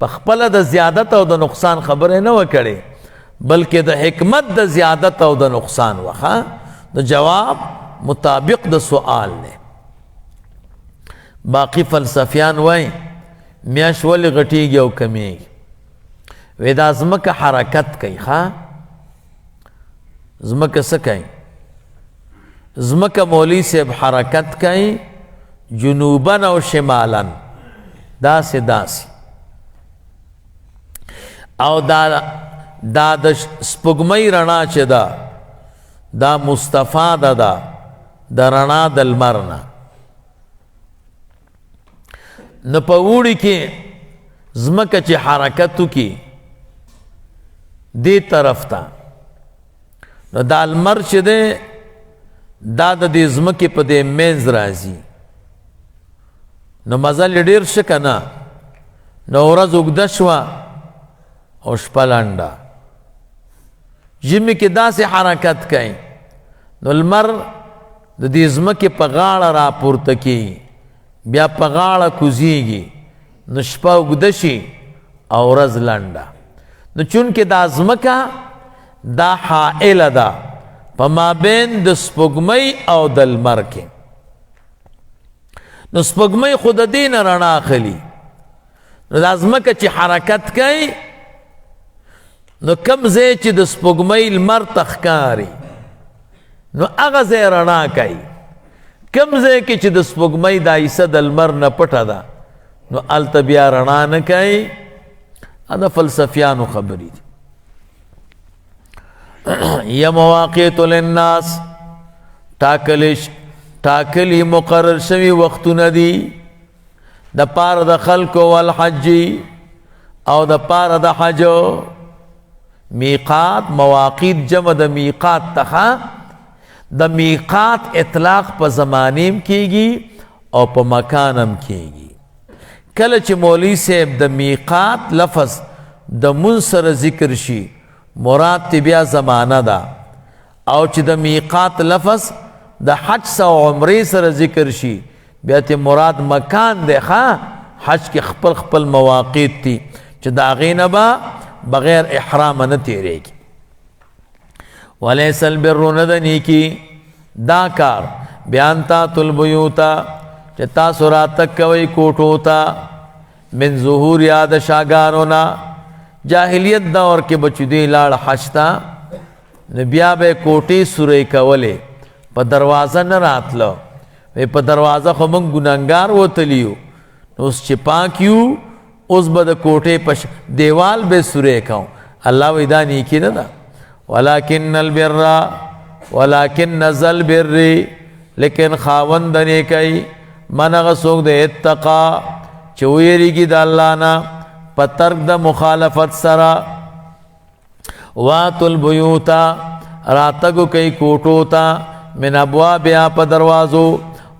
په خپله د زیادت او د نقصان خبره نه وکړي بلکې د حکمت د زیادت او د نقصان وخه د جواب مطابق د سوال نه باقی فلسفیان وای میاش ولې غټیږي او کمیږي وی دا ځمکه حرکت کوي ښا ځمکه څه کوي ځمکه مولوي صاحب حرکت کوي جنوبا او شمالا داسې داسې او دا د سپوږمۍ رڼا چې ده دا مستفاده ده د رڼا د لمر نه نو په اوړي کې ځمکه چې حرکت وکړي دې طرف ته نو دا لمر چې دی دا د دې ځمکې په دې منځ راځي نو مزل یې ډېر ښه که نه نو ورځ اوږده شوه او شپه لنډه ژمي کې داسې حرکت کوي نو لمر د دې ځمکې په غاړه راپورته کېږي بیا په غاړه کوزیږي نو شپه اوږده شي او ورځ لنډه نو چونکې دا ځمکه دا حائله ده په مابین د سپوږمۍ او د لمر کې نو سپوږمۍ خو د دې نه رڼا اخلي نو دا ځمکه چې حرکت کوي نو کم ځای چې د سپوږمۍ لمر ته ښکاري نو هغه ځای رڼا کوي کم ځای کې چې د سپوږمۍ دا حصه د لمر نه پټه ده نو هلته بیا رڼا نه کوي دا فلسفیانو خبرې دي یا مواقیت للناس ټاکلي مقرر شوي وختونه دي د پاره د خلکو والحج او د پاره د حج میقات مواقیت جمع د میقات ته د میقات اطلاق په زمانیم کیږي او په مکانم کیږي کله چې مولوی صاحب د میقات لفظ د منصر ذکر شي مراد تی بیا زمانه ده او چې د میقات لفظ د حج سو عمرې سره ذکر شي بیا تی مراد مکان دی ښا حج کې خپل خپل مواقیت دي چې د هغې نه به بغیر احرام نه تیریږي ولیس البر نه د نیکي دا کار بیان تاتو البیوتا چې تاسو راتګ کوئ کوټو ته من ظهور یاد شاګانو نه جاهلیت دور کې بچو دی لاړ حج ته نو بیا به کوټې سورې کولې په دروازه نه راتلو په دروازه خو موږ ګناهګار وتلیو نو اوس چې پاک یو اوس به د کوټې په دیوال به سورې کوم الله وایي دا نیکي نه ده ولکن البر ولکن ذل بر لیکن خاوند د نیکۍ من هغه څوک د اتقا چې ویریږي د الله نه په ترک د مخالفت سره واتو البیوتا راتګو کوي کوټو ته من ابوابها په دروازو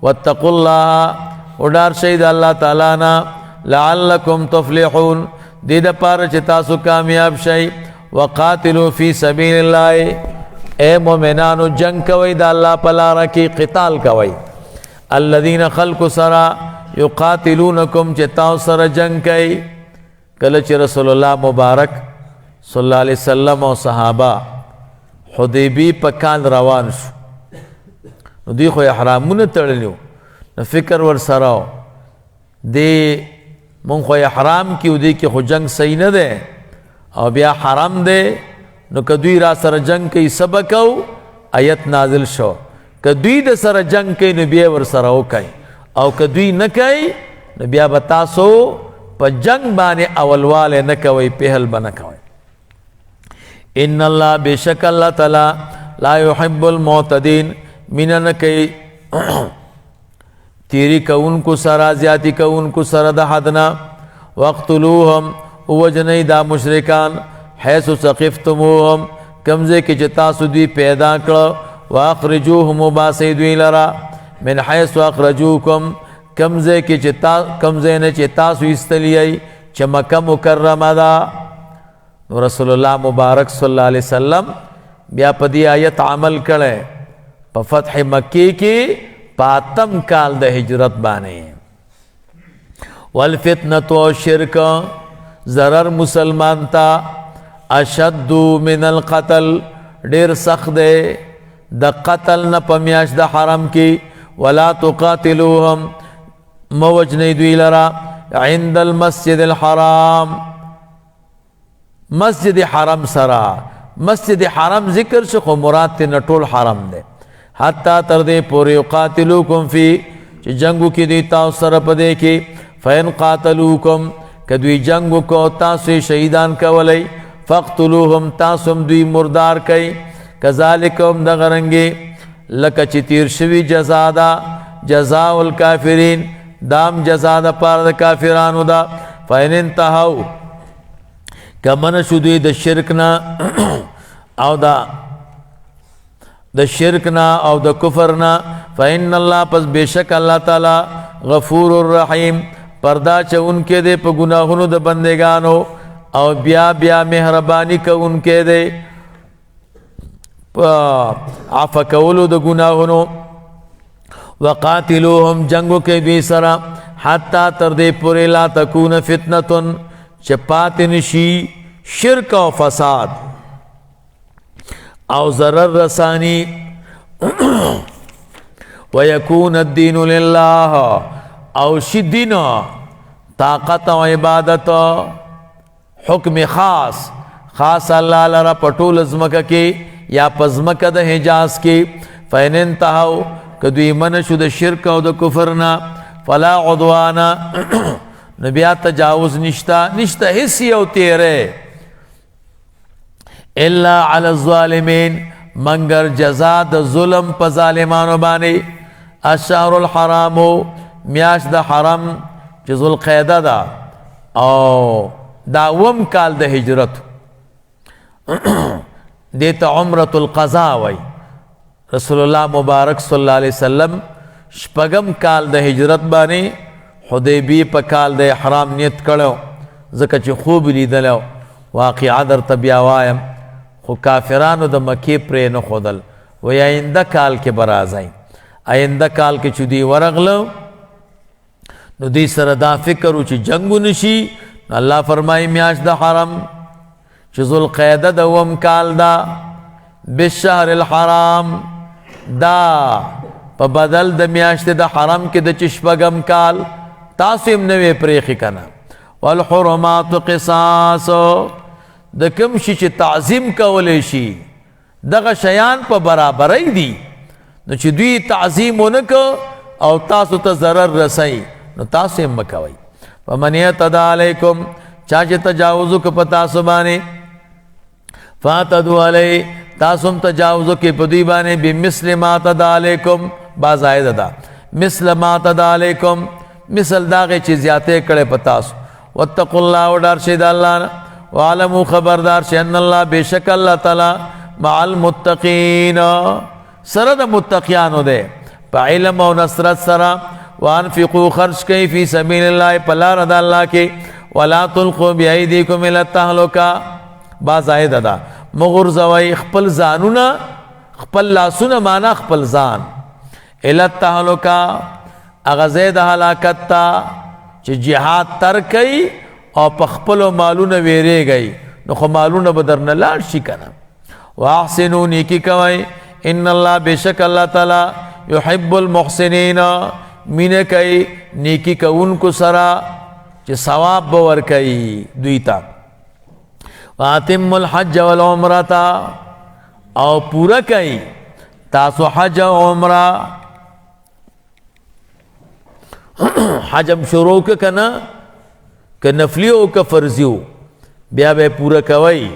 واتقوا الله وډار شئ د الله تعالی نه لعلکم تفلحون دې دپاره چې تاسو کامیاب شئ وقاتلوا فی سبیل الله اے مومنانو جنگ کوئ د الله په لاره کې قتال کوئ الذین خلق سرا یقاتلونکم چې تاسو سره جنگ کوي کله چې رسول الله مبارک صلی الله علیه وسلم او صحابه حدیبی په کال روان شو نو دوی خو احرامونه تړلیو نو فکر ورسره دی مونږ خو احرام کیو دی کې خو جنگ صحیح نه دی او بیا حرام دی نو که دوی را سره جنگ کوي سبق او آیت نازل شو که دوی د سره جنگ کوي نو بیا ورسره وکړي او که دوی نه کوي نو بیا به تاسو په جنگ باندې اولواله نه کوئ پهل به نه کوئ ان الله بشک الله تعالی لا يحب المعتدين مینه نه کوي تیری کوونکو سره زیاتی کوونکو سره د حدنا وقتلوهم وجنی دا مشرکان حیث ثقفتموهم کمزه کې چې تاسو دوی پیدا کړ واخرجوهم وباسئ دوی لرا من حیث اخرجوکم کمزه کې چې کمزه نه چې تاسو ایستلیای چې مکه مکرمه ده رسول الله مبارک صلی الله علیه وسلم بیا په دې آیت عمل کړي په فتح مکی کې پاتم کال د هجرت باندې والفتنه والشرك ضرر مسلمان تا اشد من القتل ډیر سخت دی د قتل نه پمیاش د حرم کې ولا تقاتلوهم موجنی دوی لرا عند المسجد الحرام مسجد حرم سرا مسجد حرم ذکر شخو مراد تی نطول حرم دے حتی تردے پوری قاتلوکم فی چی جنگو کی دی تاو سر پدے کی فین قاتلوکم کدوی جنگو کو تاسوی شہیدان کولی فاقتلوهم تاسم دوی مردار کئی کذالکم دغرنگی لکا چی تیر شوی جزا دا جزاء الکافرین دام جزا دا پار دا کافرانو دا فین انتہو کمن شدوی د شرکنا او د شرکنا او د کفرنا فإن الله پس بیشک اللہ تعالی غفور الرحیم پردا چه ان کے دے پا گناہونو د بندگانو او بیا بیا مہربانی کا ان کے دے پا عفا کولو د گناہونو وقاتلوهم جنگو کے دوی سرا حتی تردے پوری لا تکون فتنتن چپات نشی شرک و فساد او ضرر رسانی ویکون الدین للہ او شدین طاقت و عبادت حکم خاص اللہ لرا پٹول ازمکہ کی یا پزمکہ دا حجاز کی فین انتہو کدوی منشو دا شرک و دا کفرنا فلا عدوانا نبیات تجاوز نشتا حسی او تیرے الا علی الظالمین منگر جزا د ظلم پا ظالمانو بانی الشهر الحرامو میاش دا حرم جزو القیدہ دا او داوم کال دا ہجرت دیتا عمرت القضاء وی رسول اللہ مبارک صلی اللہ علیہ وسلم شپگم کال دا ہجرت بانی حدیبی پا کال دا احرام نیت کرو زکا چی خوب لیدلو واقعا در تبیاوایم خو کافرانو د مکی پرې نه خودل وی آئنده کال کې برازای آئنده کال کې چودی ورغلو نو دی سره دا فکرو چې جنگو نشي الله فرمای میاش د حرم چې ذوالقعده دوم کال دا بالشهر الحرام دا په بدل د میاشت د حرم کې د چشپغم کال تاسو هم نوې پرېخي کنه والحرمات قصاص د کم شي چې تعظیم کولې شي دغه شیان په برابرۍ دي نو چې دوی تعظیم ونک او تاسو ته ضرر رسي نو تاسو هم مکوئ فمن یعتدی علیکم چا چې تجاوز وکړ په تاسو باندې فاعتدوا علیه تاسو هم تجاوز وکړئ په دوی باندې بمثل ما اعتدی علیکم با زائد ده مثل ما اعتدی علیکم مثل داغه چې زیاته کړي په تاسو واتقوا الله ودار شي د الله وعلموا خبردار شي ان الله بشک الله تعالی مع المتقین سره د متقیانو ده په علم او نصرت سره وانفقوا خرج کوي فی سبیل الله په لار د الله کې ولا تلقوا بأيديكم الى التهلكه با زائد ده مغرزوي خپل ځانونه خپل لاسونه معنا خپل ځان الى التهلكه اغزید هلاکت تا چې جهاد تر کوي او په خپل مالونه ویریږي نو خو مالونه به درنه لاړ شي که نه. واحسنو نیکی کوئ ان الله بشک الله تعالی یحب المحسنین مینه کوي نیکی کوونکو سره چې ثواب به ورکوي دوی ته. واتم الحج والعمرة او پورا کوي تاسو حج او عمره. حجم شروع که کنه که نفلی او که فرضی بیا به پورا کوي.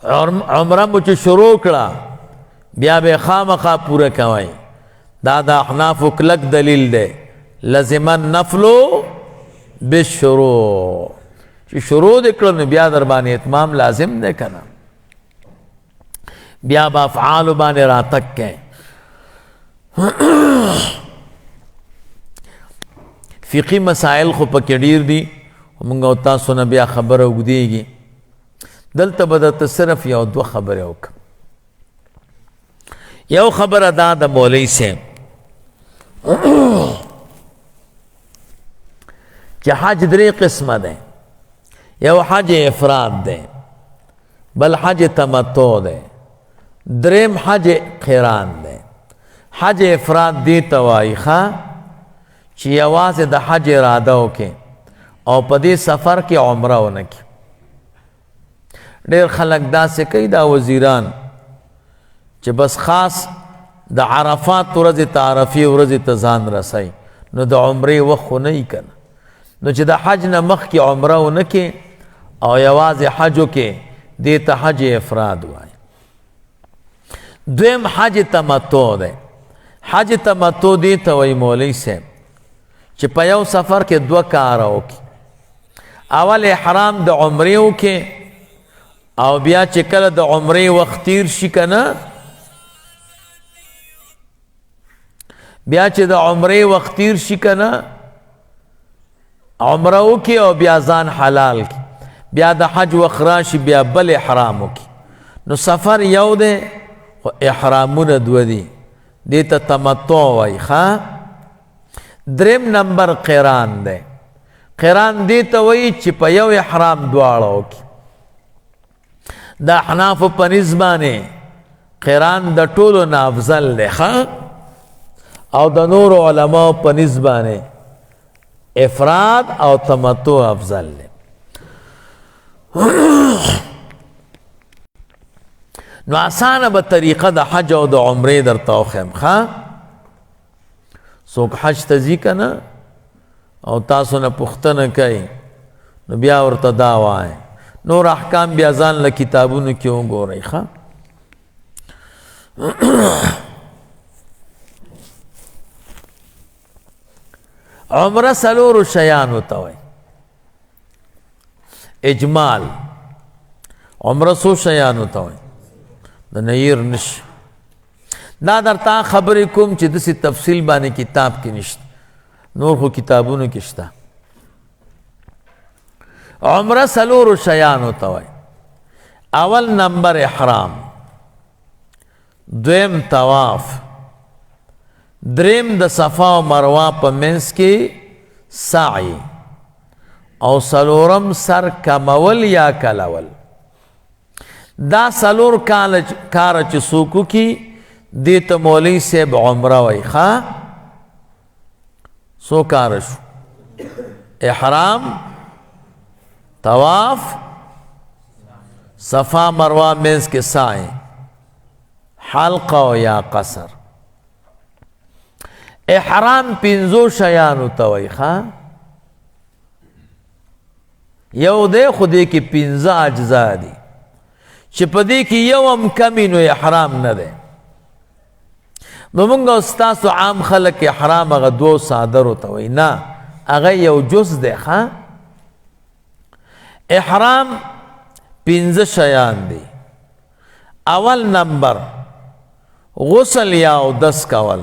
عمره مو چې شروع کړه بیا به خامخا پورا کوي. دا د احنافو کلک دلیل دی لزم النفل بالشروع چې شروع دې کړه نو بیا در باندې اتمام لازم دی که نه. بیا به افعالو باندې راتک کوي. فقهي مسائل خو پکې ډیر دي مونږ او تاسو نه بیا خبره اوږدېږي. دلته به درته صرف یو دوه خبرې وکړم. یو خبره دا د مولوي صاحب چې حج درې قسمه دی. یو حج افراد دی، بل حج تمتع دی، دریم حج قران دی. حج افراد دی ته وایي چې یوازې د حج اراده وکړي او په دې سفر کې عمره ونه کړي. ډېر خلک داسې کوي دا وزیران چې بس خاص د عرفات ورځې ته عرفې ورځې ته ځان رسوي نو د عمرې وخت خو نه وي که نه. نو چې د حج نه مخکې عمره ونه کړي او یوازې حج وکړي دې ته حج افراد وایي. دویم حج تمتع دی. حج تمتع دې ته وایي مولوي صاحب چې په یو سفر کې دوه کاره وکړي. اول احرام د عمرې وکړي او بیا چې کله د عمرې وخت تیر شي که نه بیا چې د عمرې وخت تیر شي که نه عمره وکړي او بیا ځان حلال کړي. بیا د حج وخت راشي بیا بل احرام وکړي. نو سفر یو دی خو احرامونه دوه دي. دې ته تمتع وایي. دریم نمبر قران دی. قران دې ته وایي چې په یو احرام دواړه وکړي. د احنافو په نظر باندې قران د ټولو نه افضل دی او د نورو علماو په نظر باندې افراد او تمتع افضل دی. نو اسانه به طریقه د حج او د عمرې درته وښیم. څوک حج ته ځي که نه او تاسو نه پوښتنه کوي نو بیا ورته دا وایي. نور احکام بیا ځان له کتابونو کې وګورئ. عمره څلورو شیانو ته وایي. اجمال عمره څو شیانو ته وایي د نیر نشي. دا درته خبرې کوم چې داسې تفصیل باندې کتاب کې نشته، نور خو کتابونو کې شته. عمره څلورو شیانو ته وایي. اول نمبر احرام، دویم طواف، دریم د صفا و مروه په منځ کې سعی او څلورم سر کمول یا کلول. دا څلور کاره چې څوک وکړي دې ته مولوي صاحب عمره وایي. څو کاره شو؟ احرام، طواف، صفا مروه منځ کې سعی، حلقه او یا قصر. احرام پنځو شیانو ته وایي. یو دی خو دې کې پنځه اجزا دي چې په دې کې یو هم کمی نو احرام نه دی. نو مونږ او ستاسو عام خلک احرام هغه دوو صادرو ته وایي. نه، هغه یو جز دی. احرام پنځه شیان دي. اول نمبر غسل یا اودس کول.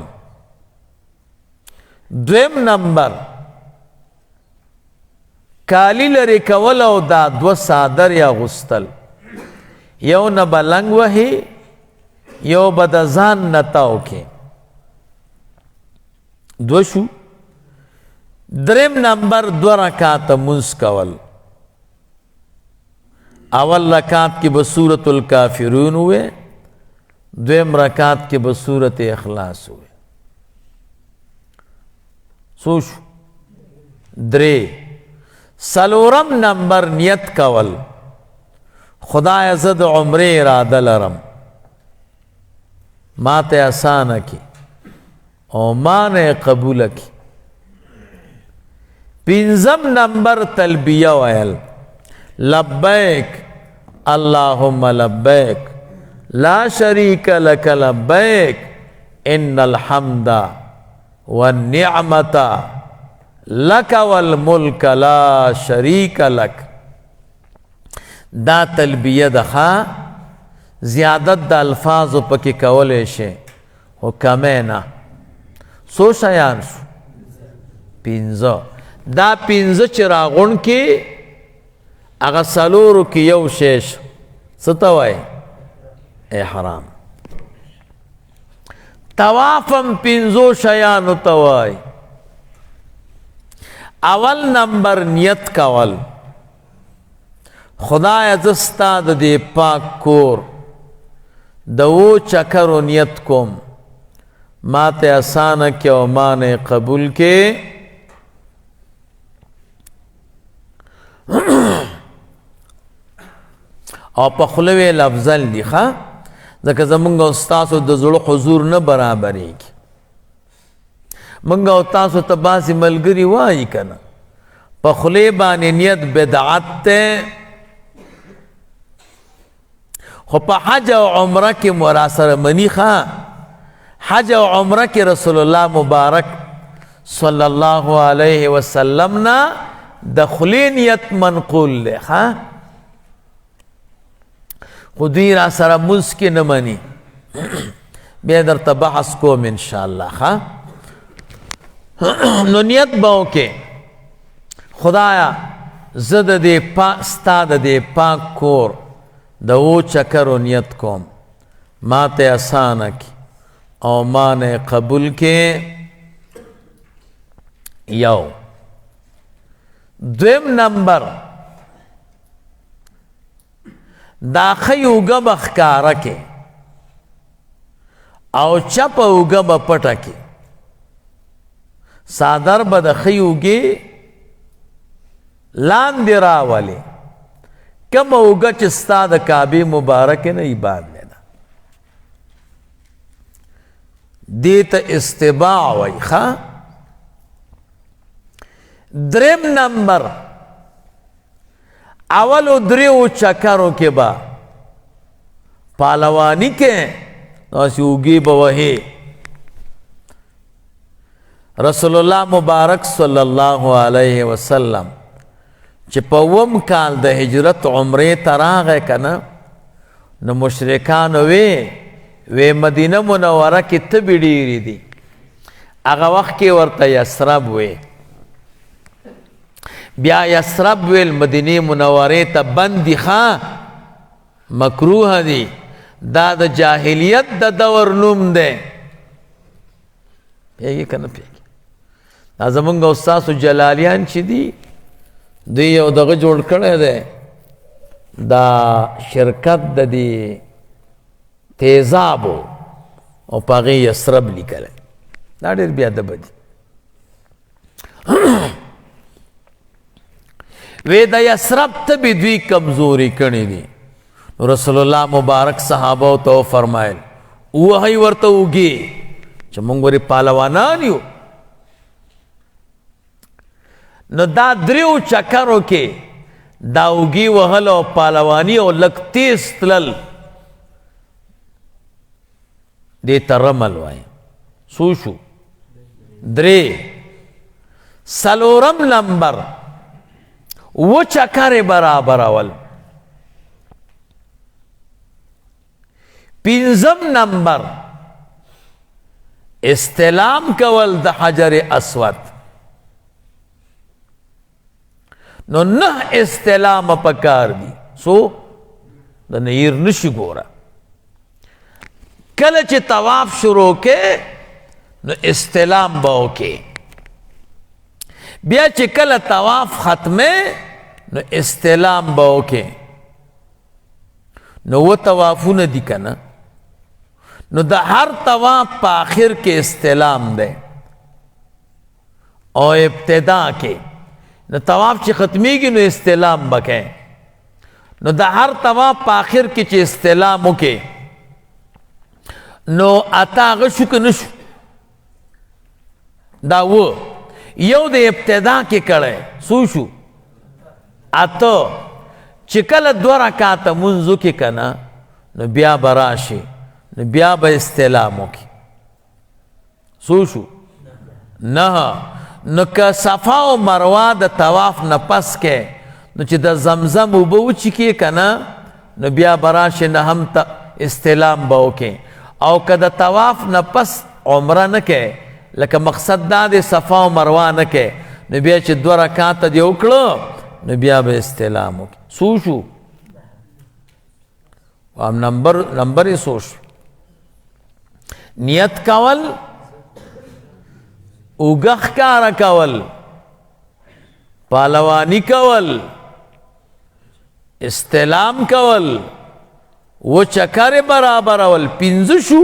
دویم نمبر کالی لري کول او دا دو صادر یا غسل. یو نه به لنګ وهي، یو به د ځان نه تاو کې. دو شو. دریم نمبر دو رکعاته مونځ کول. اول رکعت کی بصورت الکافرون ہوئے، دویم رکعت کی بصورت اخلاص ہوئے. سوچ درے سلورم نمبر نیت کول، خدای زد عمر اراده لرم ما ته آسانه کی او ما نه قبول کی. پنځم نمبر تلبیه ویل، لبیک اللهم لبیک لا شریک لک لبیک ان الحمد والنعمت لک والملک لا شریک لک. دا تلبیه دخا زیادت دا الفاظ پکی کولے شے او کمینا. سو شیان شو پینزو، دا پینزو چراغون کی اگا سلورو کی یو شیش ستوائی احرام. توافم پینزو شیانو توائی. اول نمبر نیت کول، خدای زستا د دې پاک کور د و چکرو نیت کوم ما ته آسانه کې او ما نه قبول کې. او په خوله ویې لفظل دي ښه، ځکه زمونږ او ستاسو د زړه حضور نه برابرېږي. مونږ او تاسو ته بعضې ملګري وایي که نه په خولې باندې نیت بدعت دی، خو په حج او عمره کې مو راسره مني ښه. حج او عمره کې رسول الله مبارک صلی الله علیه وسلم نه د خولې نیت منقول دی ښه، خو دوی راسره مونځ کې نه مني. بیا درته بحث کوم انشاءالله ښه. نو نیت به وکې خدایا زه د دې ستا د دې پاک کور د و چکرو نیت کوم ما ته آسانه کی او ما نه قبول کې. یو دویم نمبر دا ښی اوږه به ښکاره کې او چپه اوږه به پټه کې. څادر به د ښی اوږې لاندې راولې، کم اوږه چې ستا د کعبې مبارکې نه یې باندې ده دې ته استباع وایي ښه. دریم نمبر اولو دریو چکرو کې به پهلواني کې داسې اوږې به وهې. رسول الله مبارک صلی الله علیه وسلم چې په اووم کال د هجرت عمرې ته راغی که نه، نو مشرکانو وی مدینه منوره کې تبې ډېرې دي. هغه وخت کې ورته یثرب وی. بیا یثرب ویل مدینې منورې ته بند دي ښه، مکروه دي، دا د جاهلیت د دور نوم دی. پوهېږي که نه پوهېږي؟ دا زمونږ او ستاسو جلالیان چې دي دوی یو دغه جوړ کړی دی، دا شرکت د دې تیزابو او په هغې یثرب لیکلی. دا ډېر بې ادبه دي. وی د یثرب تبې دوی کمزوري کړي دي. رسول الله مبارک صحابو ته وفرمایل ووهئ ورته اوږې چې موږ ورې پهلوانان یو. نو دا دریو چکرو کې دا اوږې وهل او پهلواني او لږ تیز تلل دې ته رمل وایي. څو شو؟ درې. څلورم نمبر و چکرې برابرول. پنځم نمبر استلام کول د حجر اسود. نو نه استلام پکار دی. سو د نیر نشي ګوره. کله چې طواف شروع کې نو استلام به وکې. بیا چې کله طواف ختمه نو استلام به وکې. نو و طوافونه دي کنه نو د هر طواف په آخر کې استلام دی او ابتدا کې نو طواف چې ختمیږي نو استلام بکې نو د هر طواف په آخر کې چې استلام وکې نو اتا هغه شو که نه شو دا و یو د ابتدا کې کړی څو شو اته چې کله 2 رکعاته مونځ وکړي که نه نو بیا به راشي نو بیا به استلام وکړي څو شو 9 نو که صفا او مروه د طواف نه پس کې نو چې د زمزم اوبه وچکې که نه نو بیا به راشي نه هم استلام به وکړي او که د طواف نه پس عمره نه کې لکه مقصد دا دی صفا او مروه نه کې نو بیا چې 2 رکعاته دې وکړه نو بیا به استلام وکړي څو شو نمبر یې څو شو نیت کول اوږه ښکاره کول پهلواني کول استلام کول و چکر برابرول 5 شو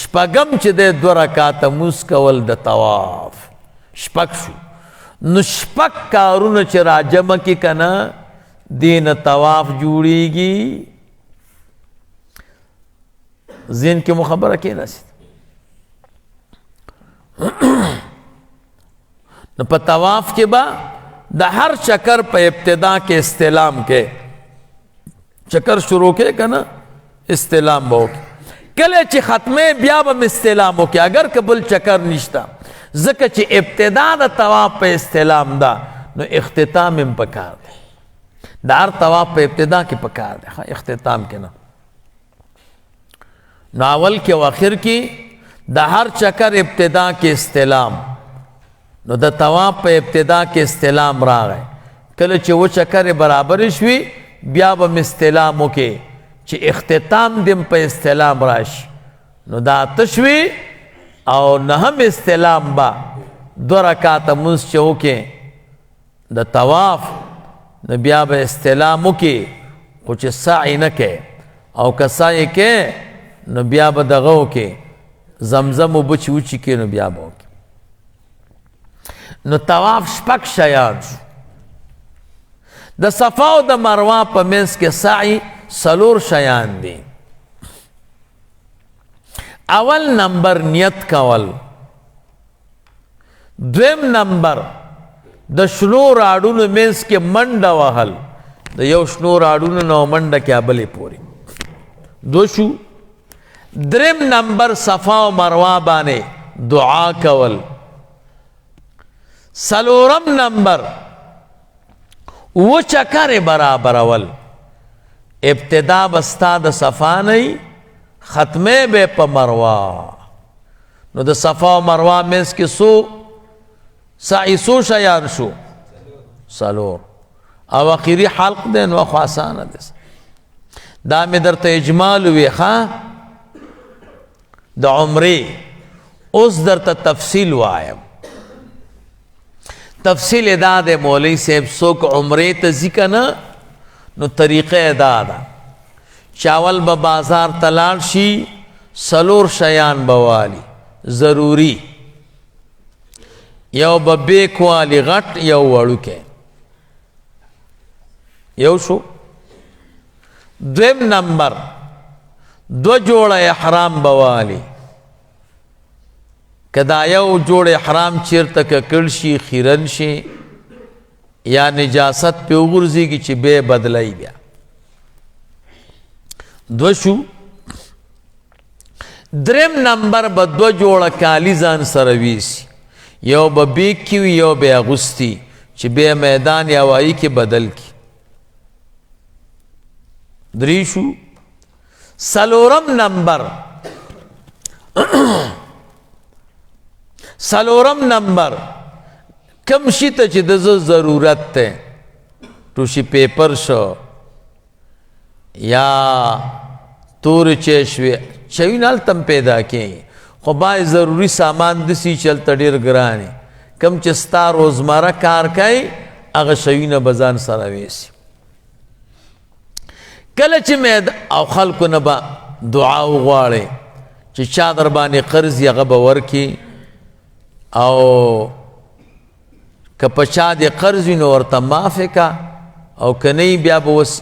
شپږم چې د 2 رکعاته مونځ کول د طواف شپږ شو نو شپږ کارونه چې راجمع کې که نه دې نه طواف جوړیږي ذهن کې مو خبره کېناست نو په طواف کې به د هر چکر په ابتدا کې استلام کې چکر شروع کې که نه استلام به وکړي کله چې ختمه بیا به استلام وکړي اگر که بل چکر نشته ځکه چې ابتدا د طواف په استلام ده نو اختتام هم پکار دی د هر طواف په ابتدا کې پکار دی اختتام کې نه نو اول کې او آخر کې د هر چکر ابتدا کې استلام نو د طواف په ابتدا کې استلام راغی کله چې و چکر برابر شوي بیا به استلام وکړي چې اختتام دم په استلام راشي نو دا تشوي او نهم استلام با 2 رکعاته مونځ چې وکړي د طواف نو بیا به استلام وکړي خو چې سعی نه کوي او که سعی کوي نو بیا به دغه وکړي زمزم اوبه چې وچکي نو بیا به وکړي نو طواف شپږ شیان شو د صفا او د مروه په منځ کې سعی 4 شیان دي اول نمبر نیت کول دویم نمبر د شنو راډونو منځ کې منډه وهل د یو شنو راډونو نه منډه کې بلې پورې 2 شو دریم نمبر صفا او مروه باندې دعا کول 4 نمبر و چکر برابرول ابتدا بستا د صفا نه ختمه به په مروه نو د صفا او مروه منځ کې سعی شیان شو 4 او اخیری حلق دی نو خو آسانه دی دا مې درته اجمال وی ښه د عمرې اوس درته تفصیل وایم تفصیل دا د مولوی صاحب څوک عمرې ته ځي که نه نو طریقه دا ده چاول به بازار ته لاړ شي 4 شیان به والي ضروري یو به بیک والی غټ یو وړوکی یو شو دویم نمبر 2 جوړه احرام به والي که دا یو جوړ احرام چیرته ککړ شي خیرن شي یا نجاست پې وغورځېږي چې بیا بدلی بیا 2 شو دریم نمبر به 2 جوړه کالی ځان سره ویسي یو به بیک کی وي یو به اغوستی چې بیا میدان یا وایي کې بدل کی 3 شو 4 نمبر 4 نمبر کم شي ته چې د ضرورت ته ټوشي پیپر شو یا تور چشوي شوی نال تم پیدا کړي خو باید ضروری سامان دسی چلته ډیر ګرانې کم چې ستا روزمره کار کوي هغه شوینه به ځان سره ویسي کله چې او خلکو نه به دعا وغواړې چې چا در باندې قرض یې هغه به ورکړي، او که په چا دې قرض وي نو ورته معافې کا، او که نه بیا به اوس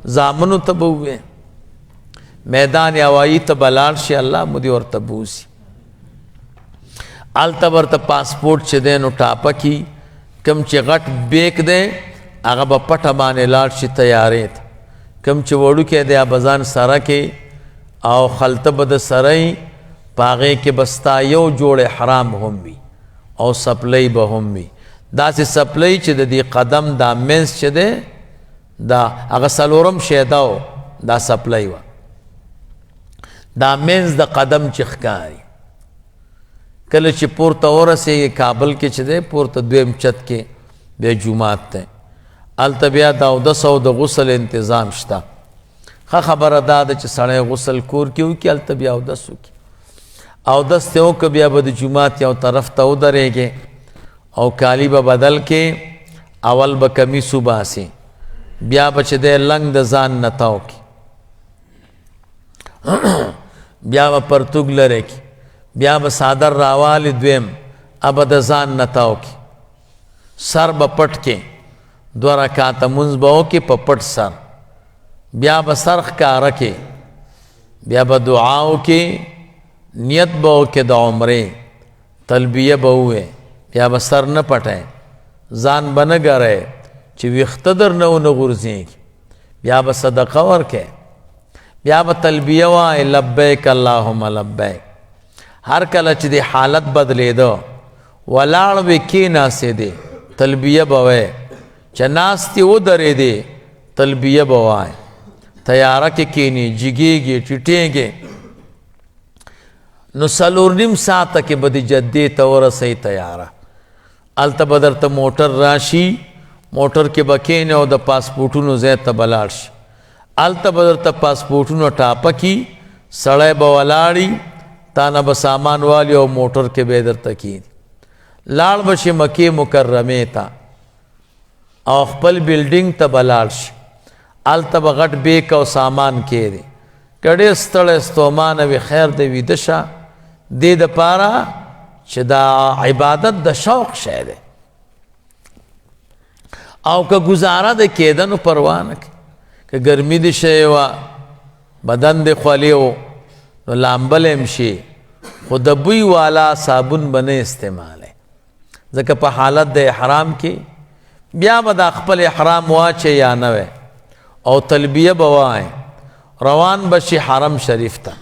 زامنو ته به ووایې، میدان هوایي ته به لاړ شي، الله مو دې ورته بوسي. هلته ورته پاسپورټ چې دی نو ټاپه کي، کم چې غټ بیک دی هغه به پټه باندې لاړ شي تیارې ته، کم چې وړوکی دی هغه به ځان سره کې، او خلطه به د سره یي، په هغې کې به ستا یو جوړ احرام هم وي او سپلی به هم وي. داسې سپلی چې د دې قدم دا منځ چې دی دا هغه څلورم شیده و، دا سپلی وه، دا منځ د قدم چې ښکاري. کله چې پورته ورسېږي کابل کې چې دی پورته دویم چت کې بیا جومات دی، هلته بیا د اودس او د غسل انتظام شته. ښه خبره دا ده چې سړی غسل کور کې وکړي، هلته بیا اودس وکړي، اودس ته وکړه بیا به د جومات یو طرف ته ودرېږې او کالی به بدل کې، اول به کمیس وباسې، بیا به چې دی لنګ د ځان نه تاو کړي، بیا به پرتوګ لرې کړي، بیا به صادر راوالی دویم ابه د ځان نه تاو کړي، سر به پټ کې، 2 رکعاته مونځ به وکړي په پټ سر، بیا به سر ښکاره کې، بیا به دعا وکړي، نیت به وکړي د عمرې، تلبیه به ووایې، بیا به سر نه پټی، ځان به نه ګری چې ویښته در نه ونه غورځېږي، بیا به صدقه ورکې، بیا به تلبیه وایې لبیک اللهم لبیک. هر کله چې د حالت بدلېده ولاړ وې کېناستېدې تلبیه به وایې، چې ناستې ودرېدې تلبیه به وایې، تیاره کې کېنې جګېږي ټیټېږي، نو 4.5 ساعته کې به د جدې ته ورسئ تیاره. هلته به درته موټر راشي، موټر کې به کېنې او د پاسپورټونو ځای ته به لاړ شي، هلته به درته پاسپورټونو ټاپه کي، سړی به ولاړي، تا نه به سامان والي او موټر کې به درته کېني، لاړ به شي مکې مکرمې ته او خپل بلډینګ ته به لاړ شي، هلته به غټ بیک او سامان کېږي، که ډېر ستړی ستومانه وي خیر دی ویده شه، دې دپاره چې دا عبادت د شوق شی دی، او که گزاره د کېده نو پروا نه کوي، که ګرمي دې شوې وه بدن دې خولې و نو لامبلی هم شي، خو د بوی والا صابون به نه استعمالی، ځکه په حالت د احرام کې بیا به دا خپل احرام واچې یا نه وی او تلبیه به وایې، روان به شي حرم شریف ته.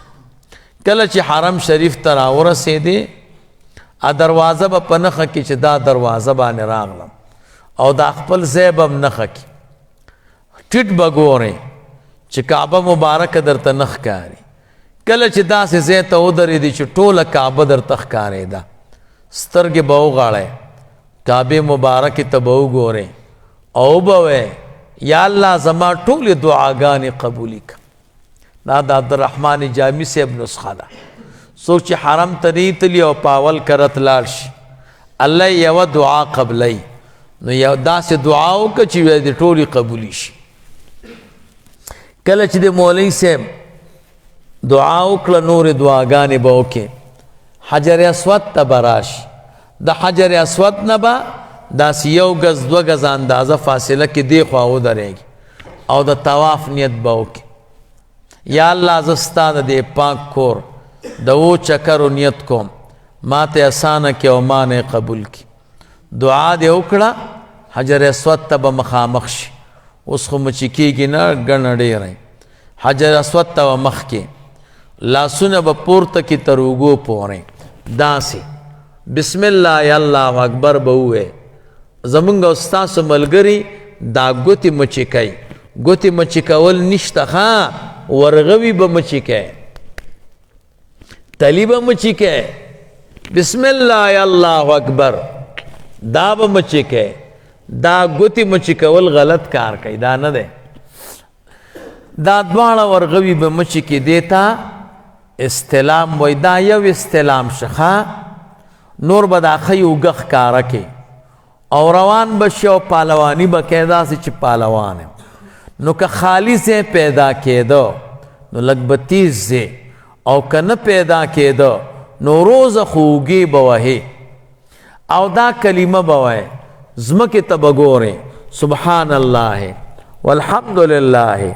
کله چې حرم شریف ته راورسېدې دروازه به په نښه کې چې دا دروازه باندې راغلم، او دا خپل ځای به هم نښه کې، ټیټ به ګورې چې کعبه مبارکه درته نه ښکاري. کله چې داسې ځای ته ودرېدې چې ټوله کعبه درته ښکارېده، سترګې به وغاړې، کعبې مبارکې ته به وګورې او به وایې یا الله زما ټولې دعاګانې قبولې کړه. دا د عبدالرحمن جامی صاحب نسخه ده. څوک چې حرم ته نه تلي او په اول کرت لاړ شي، الله یوه دعا قبلی، نو یو داسې دعا وکړه چې د ټولې قبولې شي. کله چې د مولوي صاحب دعا وکړه نورې دعاګانې به وکړې، حجر اسود ته به راشي، د حجر اسود نه به داسې 1 ګز 2 ګزه اندازه فاصله کې دې خوا ودرېږي او د طواف نیت به وکړي، یا الله زه ستا د دې پاک کور د 2 چکرو نیت کوم، ما ته اسانه کې او ما نه قبول کړي. دعا دې وکړه، حجر اسود ته به مخامخ شي، اوس خو مچې کېږي نه ګڼه ډېره، حجر اسود ته به مخ کې، لاسونه به پورته کې تر اوږو پورې داسې بسم الله یا الله اکبر به ووایې. زمونږ او ستاسو ملګري دا ګوتې مچې کوي، ګوتې مچې کول نشته، ښه ورغوي به مچې کوي، تلی به مچې کوي، بسم الله یا الله اکبر دا به مچې کوي. دا ګوتې مچې کول غلط کار کوي، دا نه دی، دا دواړه ورغوي به مچې کې دیتا استلام وای، دا یو استلام شخه، نور به دا ښه اوږه ښکاره کې او روان به شي او پهلواني به کوې داسې چې پهلوان یم. نو که خالی سے پیدا کېدو نو لږ به تیز ځې او که نه پیدا کېدو نو روزه خوږې به وهې او دا کلمه به وایې ځمکې ته به ګورې سبحان الله والحمد لله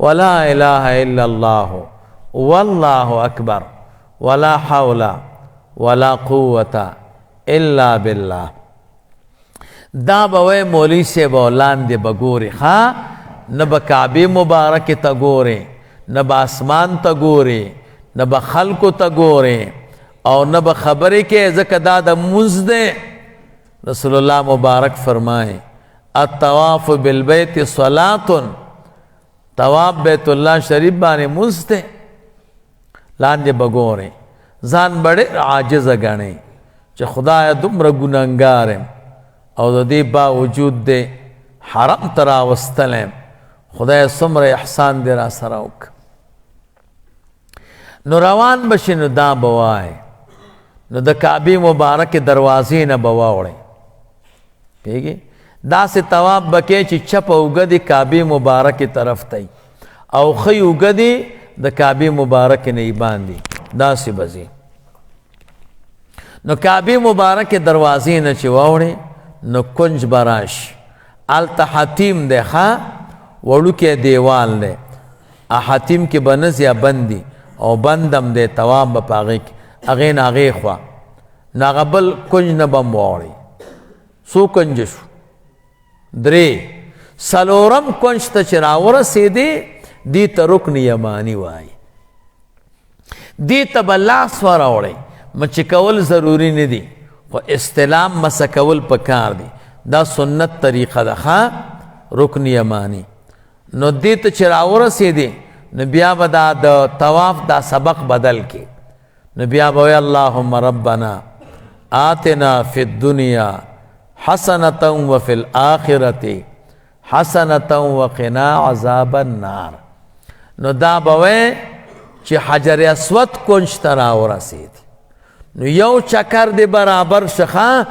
ولا اله الا الله والله اکبر ولا حول ولا قوة الا بالله. دا به وایې مولوي صاحب لاندې به ګورې ښه نه به کعبې مبارکې ته ګورې نه به اسمان ته ګورې نه به خلکو ته ګورې او نه به خبرې کې ځکه دا د مونځ دی. رسول الله مبارک فرمائے الطواف بالبیت صلاة، طواف بیت اللہ شریف باندې مونځ دی. لاندې به ګورې ځان به ډېر عاجزه ګڼې چې خدایه دومره ګنهګار یم او د دې باوجود دی حرم ته راوستلی یم، خدای څومره احسان دی را سره وکړه. نو روان بشي نو دا به وایې نو د کعبې مبارکې دروازې نه به واوړئ پوهېږې داسې طواف به کې چې چپه اوږه دې کعبې مبارکې طرف ته او ښی اوږه دې د کعبې مبارکې نه یې باندې داسې به ځې. نو کعبې مبارکې دروازې نه چې واوړې نو کنج به راشي، هلته حتیم دی ښه وړوکی دیوال دی، حتیم کې به نځي یا بند دي او بندم دی طواف به په هغې کې هغې نه هغې خوا نو هغه بل کنج نه به م واوړئ. څو کنجه شو؟ درې. څلورم کنج ته چې راورسېدې دې ته رکن یماني وایي، دې ته به لاس وراوړئ. مچې کول ضروري نه دي خو استلام مسه کول پکار دي، دا سنت طریقه ده ښه رکن یماني. نو دې ته چې راورسېدې نو بیا به دا د طواف دا سبق بدل کې نو بیا به وایي اللهم ربنا آتنا فی الدنیا حسنة وفی الآخرة حسنة وقنا عذاب النار. نو دا به وایي چې حجر اسود کنج ته راورسېدې نو یو چکر دې برابر شه ښه.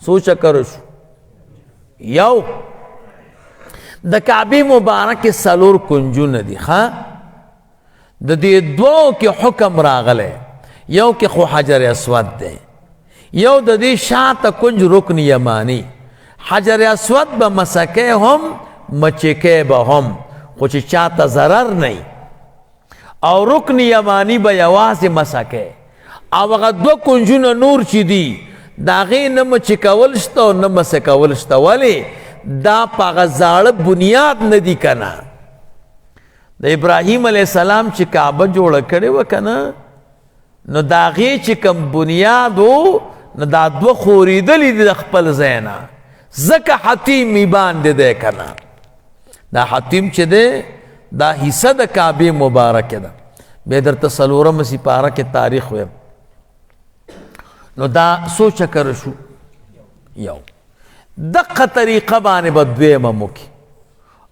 څو چکر شو؟ یو. د کعبې مبارکې څلور کنجونه دي ښه، د دې دوو کې حکم راغلی، یو کې خو حجر اسود دی، یو د دې شاته کنج رکن یمانی. حجر اسود به مسکې هم مچکې به هم خو چې چاته ضرر نه او رکن یمانی به یوازې مسکې او هغه دوه کنجونه نور چې دي د هغې نه مچې کول شته او نه مسې کول شته. ولې؟ دا په هغه زاړه بنیاد نه دي که نه. د ابراهیم علیه السلام چې کعبه جوړه کړې وه که نه نو د هغې چې کوم بنیاد و نو دا دوه خورېدلي دي د خپل ځای نه، ځکه حتیم یې باندې دی که نه. دا حتیم چې دی دا حصه د کعبې مبارکې ده. بیا درته څلورمه سپاره کې تاریخ ویم. نو دا څو چکره شو؟ یو. دقه طریقه باندې به دویمه موکي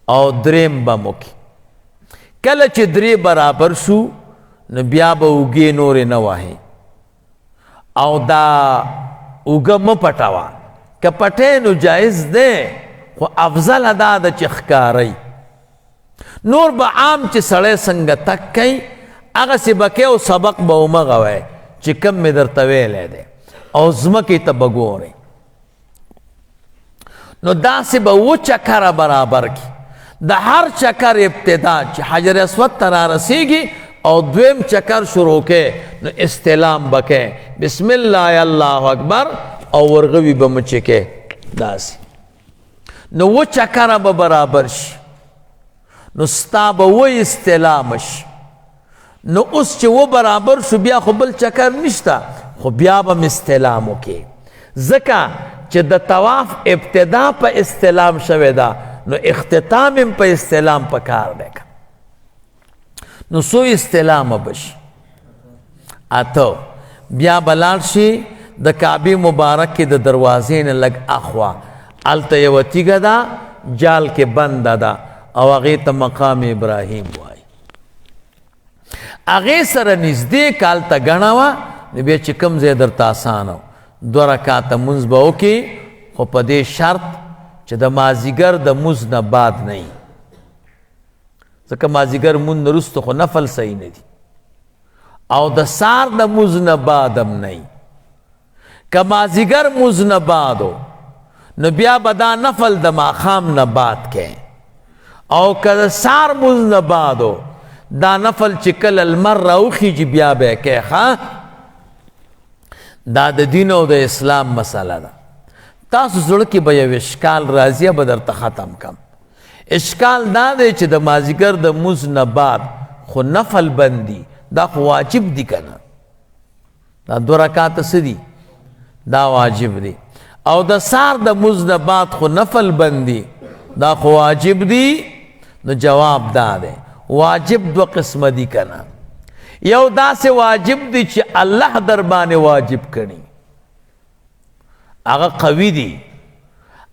او دریم به موکي. کله چې درې برابر شو نو بیا به اوږې نورې نه وهې او دا اوږه مه پټوه، که پټې نو جایز دی خو افضل دا ده چې ښکارئ. نور به عام چې سړی څنګه تک کوي هغسې به کوې او سبق به همغه وایي چې کوم مې درته ویلی دی او ځمکې ته به ګورئ. نو داسې به اووه چکره برابر کی. د هر چکر ابتدا چې حجر اسود ته رارسیږي او دویم چکر شروع کې نو استلام به کې بسم الله الله اکبر او ورغوي به مچې کې داسې. نو اووه چکره به برابر شي نو ستا به اووه استلام شي. نو اوس چې اووه برابر شو بیا خو بل چکر نشته خو بیا به م استلام وکې، ځکه چې د طواف ابتدا په استلام شوې ده نو اختتام هم په استلام پکار دی. نو څو استلامه بشي؟ اته. بیا به لاړ شي د کعبې مبارکې د دروازې نه لږ اخوا هلته یوه تیږه ده جال کې بنده ده او هغې ته مقام ابراهیم وایي. هغې سره نږدې که هلته ګڼه وه نو بیا چې کوم ځای درته اسانه و 2 رکعته مونځ به وکړي خو په دې شرط چې د مازدیګر د مونځ نه بعد نه وي. ځکه مازدیګر مونځ نه وروسته خو نفل صحیح نه دي او د سار د مونځ نه بعد هم نه وي که مازدیګر مونځ نه بعد و نو بیا به دا نفل د ماښام نه بعد کې او که د سار مونځ نه بعد و دا نفل چې کله لمر راوخیږي بیا به یې کې ښه دا د دین او د اسلام مسله ده تاسو زړه کې به یو اشکال راځي به درته ختم کم اشکال دا دی چې د مازدیګر د مونځ نه بعد خو نفل بندي دا خو واجب دي که نه دا 2 رکعاته څه دي دا واجب دی او د سار د مونځ نه بعد خو نفل بندي دا خو واجب دی نو جواب دا دی واجب 2 قسمه دي که نه یو داسې واجب دی چې الله در باندې واجب کړي هغه قوي دی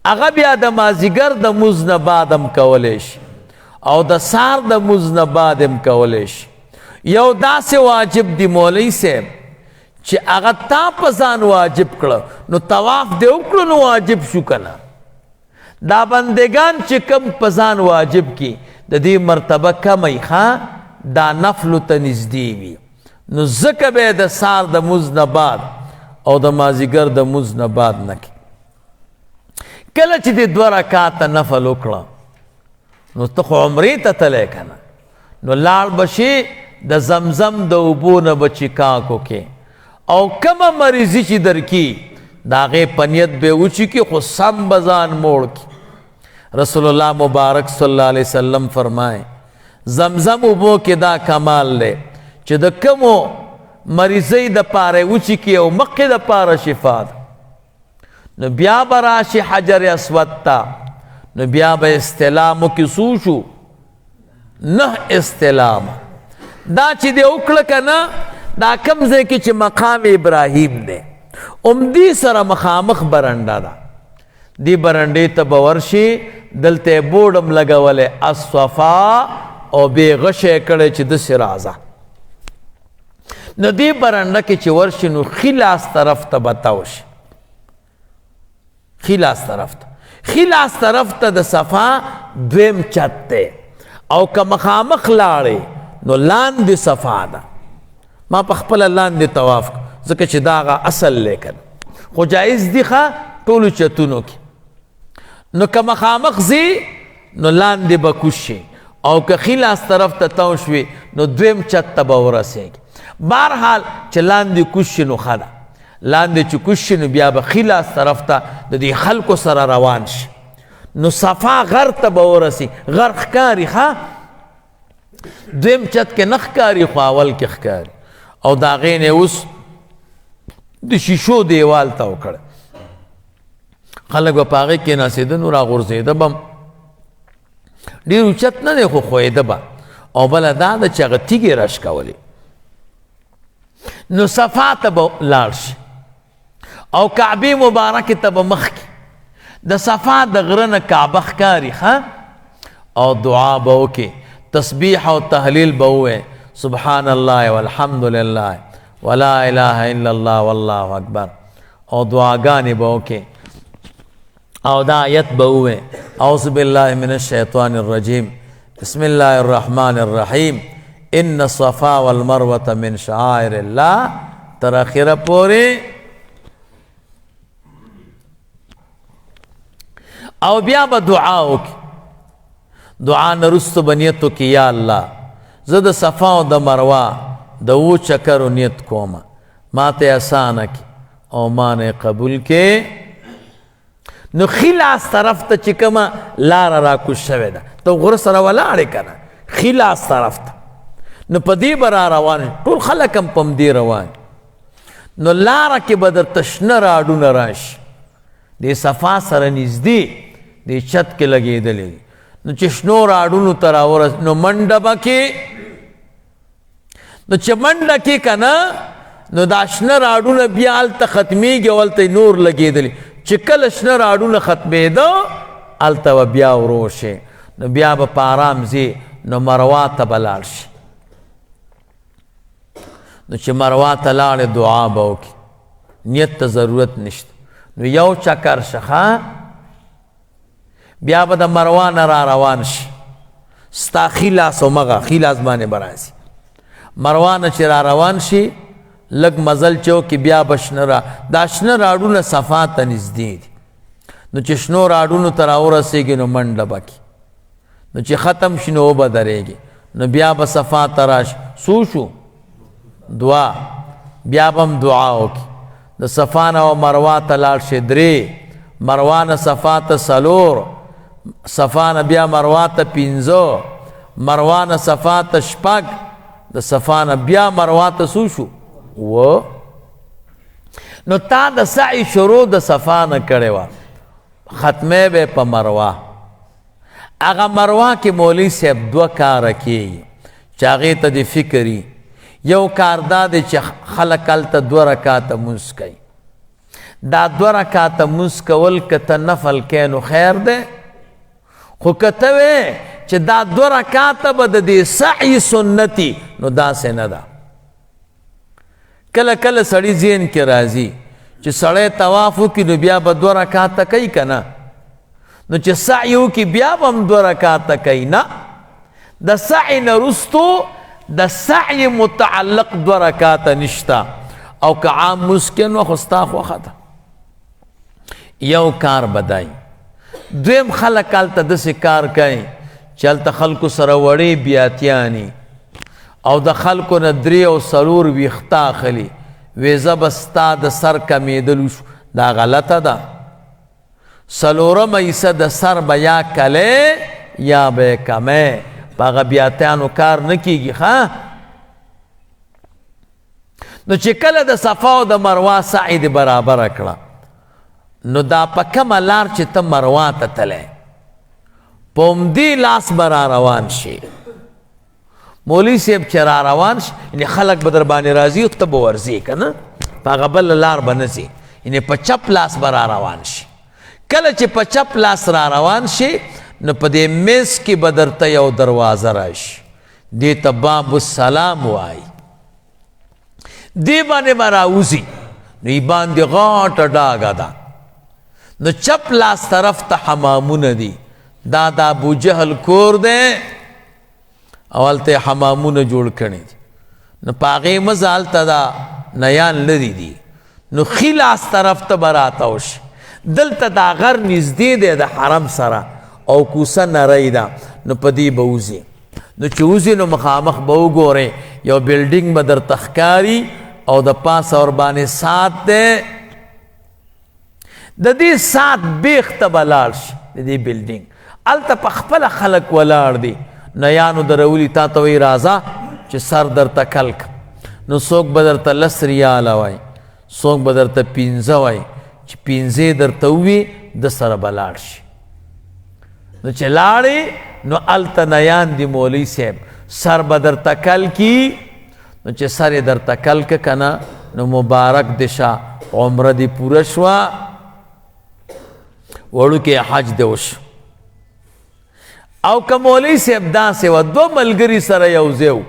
هغه بیا د مازدیګر د مونځ نه بعد هم کولی شي او د سار د مونځ نه بعد هم کولی شي یو داسې واجب دی مولوي صاحب چې هغه تا په ځان واجب کړه نو طواف دې وکړو نو واجب شو که نه دا بندگان چې کم په ځان واجب کی د دې مرتبه کمی ښه دا نفلو ته نږدې وي نو ځکه به د سار د مونځ نه بعد او د مازدیګر د مونځ نه بعد نه کی کله چې دې 2 رکعاته نفل وکړه نو ته خو عمرې ته تلی که نه نو لاړ به شي د زمزم د اوبو نه به چیکاک وکې او کومه مریضي چې درکي د هغې په نیت به یې وچیکي خو سم به ځان موړ کي رسول الله مبارک صلی الله علیه وسلم فرمائے زمزم اوبو کې دا کمال دی چې د کومو مریضۍ دپاره یې وچیکي او مخکې دپاره شفا ده نو بیا به راشي حجر اسود ته نو بیا به استلامو کې څو شو 9 استلام دا چې دی وکړه که نه دا کم ځای کې چې مقام ابراهیم دی عمدی سره مخامخ برنډه ده دی برنډې ته به ورشي دلته یې بورډ هم لګولی الصفا او بې غشی کړی چې داسې راځه نو دې برنډه کې چې ورشي نو ښي لاس طرف ته به تاو شي ښي لاس طرف ته ښي لاس طرف ته د صفا 2م چت دی او که مخامخ لاړې نو لاندې صفا ده ما په خپله لاندې طواف ځکه چې دا هغه اصل دی که خو جایز دي ښه ټولو چتونو کې نو که مخامخ ځي نو لاندې به کوز شي او که ښي لاس طرف ته تاو شوي نو 2م چت ته به ورسېږي بهرحال چې لاندې کوز شي نو ښه ده لاندې چې کوز شي نو بیا به ښي لاس طرف ته د دې خلکو سره روان شي نو صفا غر ته به ورسي غر ښکاري ښه 2م چت کې نه ښکاري خو اول کې ښکاري او د هغې نه اوس د شیشو دیوال ته وکړه خلک به په هغې کېناستېده نو راغورځېده به ډېر اوچت نه دی خو ښویده به او بله دا ده چې هغه تیږې رش کولې نو صفا ته به لاړ شي او کعبې مبارکې ته به مخکې د صفا د غره نه کعبه ښکاري ښه او دعا به وکړي تسبیح او تحلیل به ووایي سبحان الله والحمد لله ولا اله الا الله والله اکبر او دعاګانې به وکړي او دا آیت به ووایي اعوذ بالله من الشیطان الرجیم بسم الله الرحمن الرحیم ان الصفا والمروة من شعائر الله تر اخره پورې او بیا به دعا وکړي دعا نه وروسته به نیت وکړي یا الله زه د صفا او د مروه د 2 چکرو نیت کومه ما ته اسانه کړي او ما نه قبول کړي نو ښي لاس طرف ته چې کومه لاره راکوز شوې ده ته غره سره ولاړې که نه ښي لاس طرف ته نو په دې به را روان ټول خلک هم په همدې روان نو لاره کې به درته شنه راډونه راشي دې صفا سره نږدې دې چت کې لګېدلې دي نو چې شنو راډونو ته راورس نو منډه به کې نو چې منډه کې که نه نو دا شنه راډونه بیا هلته ختمېږي او هلته نور لګېدلي چې کله شنه راډونه ختمېده هلته به بیا ورو شي نو بیا به په ارام ځي نو مروه ته به لاړ شي نو چې مروه ته لاړې دعا به وکړي نیت ته ضرورت نشته نو یو چکر شه بیا به د مروه نه را روان شي ستا خیلاس او مغا خیلاس باندې برازي مروان چې را روان شي لږ مزل چو کې بیا بشنه را دا شنه راډونه صفا ته نږدې دي نو چې شنو راډونو ته راورسېږي نو منډه بکي نو چې ختم شي نو وبه درېږي نو بیا به صفا ته راشي څو شو دعا بیا به هم دعا وکړي د صفا نه و مروه ته لاړ شي 3 مروه نه صفا ته 4 صفا نه بیا مروه ته 5 مروه نه صفا ته 6 د صفا نه بیا مروه ته څو شو و نو تا د سعی شروع د صفا نه کړې وه ختمه به په مروه هغه مروه کې مولوي صاحب 2 کاره کېږي چې هغې ته د فکري یو کار دا دی چې خلک هلته 2 رکاته مونځ کوي دا 2 رکاته مونځ کول که ته نفل کوې نو خیر دی خو که ته وې چې دا 2 رکاته به د دې سعی سنتي نو داسې نه ده کله کله سړي ذهن کې راځي چې سړی طواف وکړي نو بیا به 2 رکاته کوي که نه نو چې سعی وکړي بیا به هم 2 رکاته کوي نه د سعی نه وروستو د سعی متعلق 2 رکاته نشته او که عام مسکن و خو ستا خوښه ده یو کار بدای دویم خلک هلته داسې کار کوي چې هلته خلکو سره وړې بیاتیانې او د خلکو نه 3 او 4 ویښته اخلي وی زه به ستا د سر کمیدلو شو دا غلطه ده 4مه حصه د سر به یا کلی یا به کمی په هغه بیاتیانو کار نه کیږي ښه نو چې کله د صفا او د مروه سعی دې برابره کړه نو دا په کومه لار چې ته مروه ته تلی په همدې لاس به را روان شي مولوي صاحب چې را روان شي یعنې خلک به در باندې راځي ته به ورځې که نه په هغه بله لار به نه ځې یعنې په چپ لاس به را روان شي کله چې په چپ لاس را روان شي نو په دې میز کې به درته یو دروازه راشي دې ته باب السلام وایي دې باندې به راوځي نو یې باندې غاټه ډاګه ده نو چپ لاس طرف ته حمامونه دي دا د ابوجهل کور دی او هلته حمامونه جوړ کړي دي نو په هغې مزه هلته دا نیان لرې دي نو ښي لاس طرف ته به راتاو شي دلته دا غر نږدې دی د حرم سره او کوڅه نری ده نو په دې به وځي نو چې وځي نو مخامخ به وګورئ یو بلډینګ به درته ښکاري او د پاسه ورباندې سات دی د دې سات بیخ ته به لاړ شي د دې بلډینګ هلته په خپله خلک ولاړ دي نیانو درولي تا ته وایي راځه چې سر درته کلک نو څوک به درته 10 ریاله وایي څوک به درته 15 وایي چې 15 درته ووي د سره به لاړ شي نو چې لاړې نو هلته نیان دي مولوي صاحب سر به درته کل کی نو چې سر یې درته کل که که نه نو مبارک دې شه عمره دې پوره شوه وړوکی حج دې وشو او که مولوي صاحب داسې وه 2 ملګري سره یو ځای و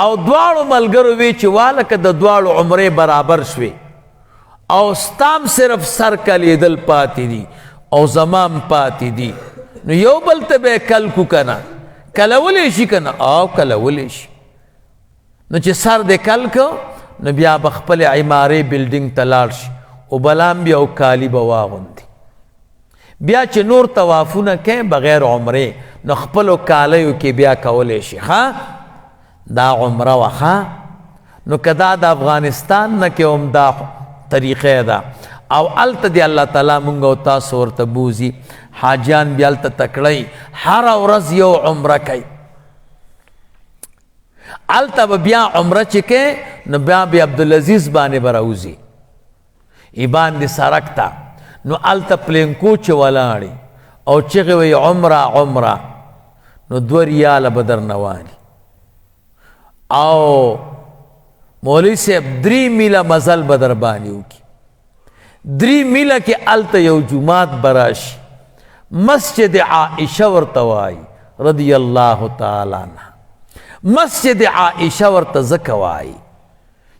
او دواړو ملګرو وی چې واله که د دواړو عمرې برابر شوې او ستام صرف سر کلیدل پاتې دي او زمام پاتې دي نو یو بل ته به کل کو که نه کلولی شي که نه او کلولی شي نو چې سر دې کل کو نو بیا به خپلې عمارې بلډینګ ته لاړ شي او بلام بیا او کالي به واغوندي بیا چې نور طوافونه کوي بغیر عمرې نو خپلو کالیو کې بیا کولی شي ښه دا عمره وه ښه نو که دا د افغانستان نه کې هم دا طریقې ده او هلته دی الله تعالی مونږ او تاسو ورته بوځي حاجیان بیا هلته تکړی هره ورځ یو عمره کوي هلته به بیا عمره چې کوې نو بیا بیا عبدالعزیز باندې به راوځي ای باندې سړک ته نو هلته پلینکو چې ولاړې او چغې وایي عمره عمره نو 2 ریاله به درنه والي او مولوي صاحب 3 میله مزل به در باندې وکړي 3 میله کې هلته یو جومات به راشي مسجد عائشه ورته وایي رضی الله تعالی عنها مسجد عائشه ورته ځکه وایي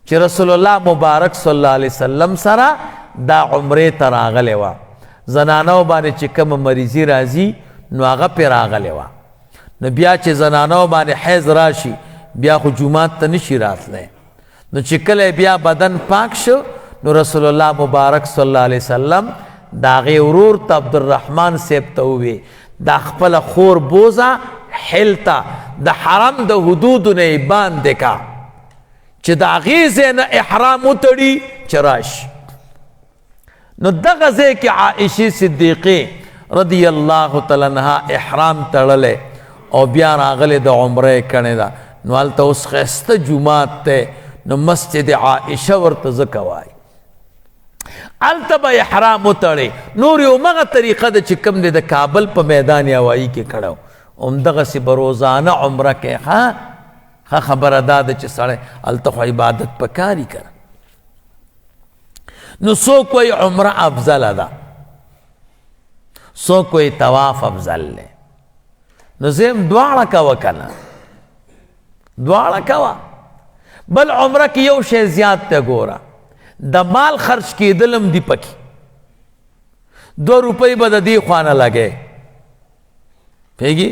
چې رسول الله مبارک صلی الله علیه وسلم سره دا عمرې ته راغلی وه زنانو باندې چې کومه مریضي راځي نو هغه پې راغلی وه نو بیا چې زنانو باندې حیض راشي بیا خو جومات ته نشي راتلی نو چې کله بیا بدن پاک شو نو رسول الله مبارک صلی الله علیه وسلم د هغې ورور ته عبدالرحمن صاحب ته ووی دا خپله خور بوزه حل ته د حرم د حدودو نه یې باندې کا چې د هغې ځای نه احرام وتړي چې راشي نو دغه ځای کې عائشې صدیقې رضی الله تعالی عنها احرام تړلی او بیا راغلی د عمره یې کړې ده نو هلته اوس ښایسته جومات دی نو مسجد عائشه ورته ځکه وایي هلته به احرام وتړی نور یو همغه طریقه ده چې کوم دی د کابل په میدان هوایي کې کړی همدغسې به روزانه عمره کوي ښه خبره دا ده چې سړی هلته خو عبادت پکاري که نو څوک وایي عمره افضله ده څوک وایي طواف افضل دی نو زم دواړه کوه که نه دواړه کوه بل عمره کې یو شی زیات ته ګوره د مال خرچ کېدلم دی پکې 2 روپۍ به د دې خوا نه لګی پوهېږي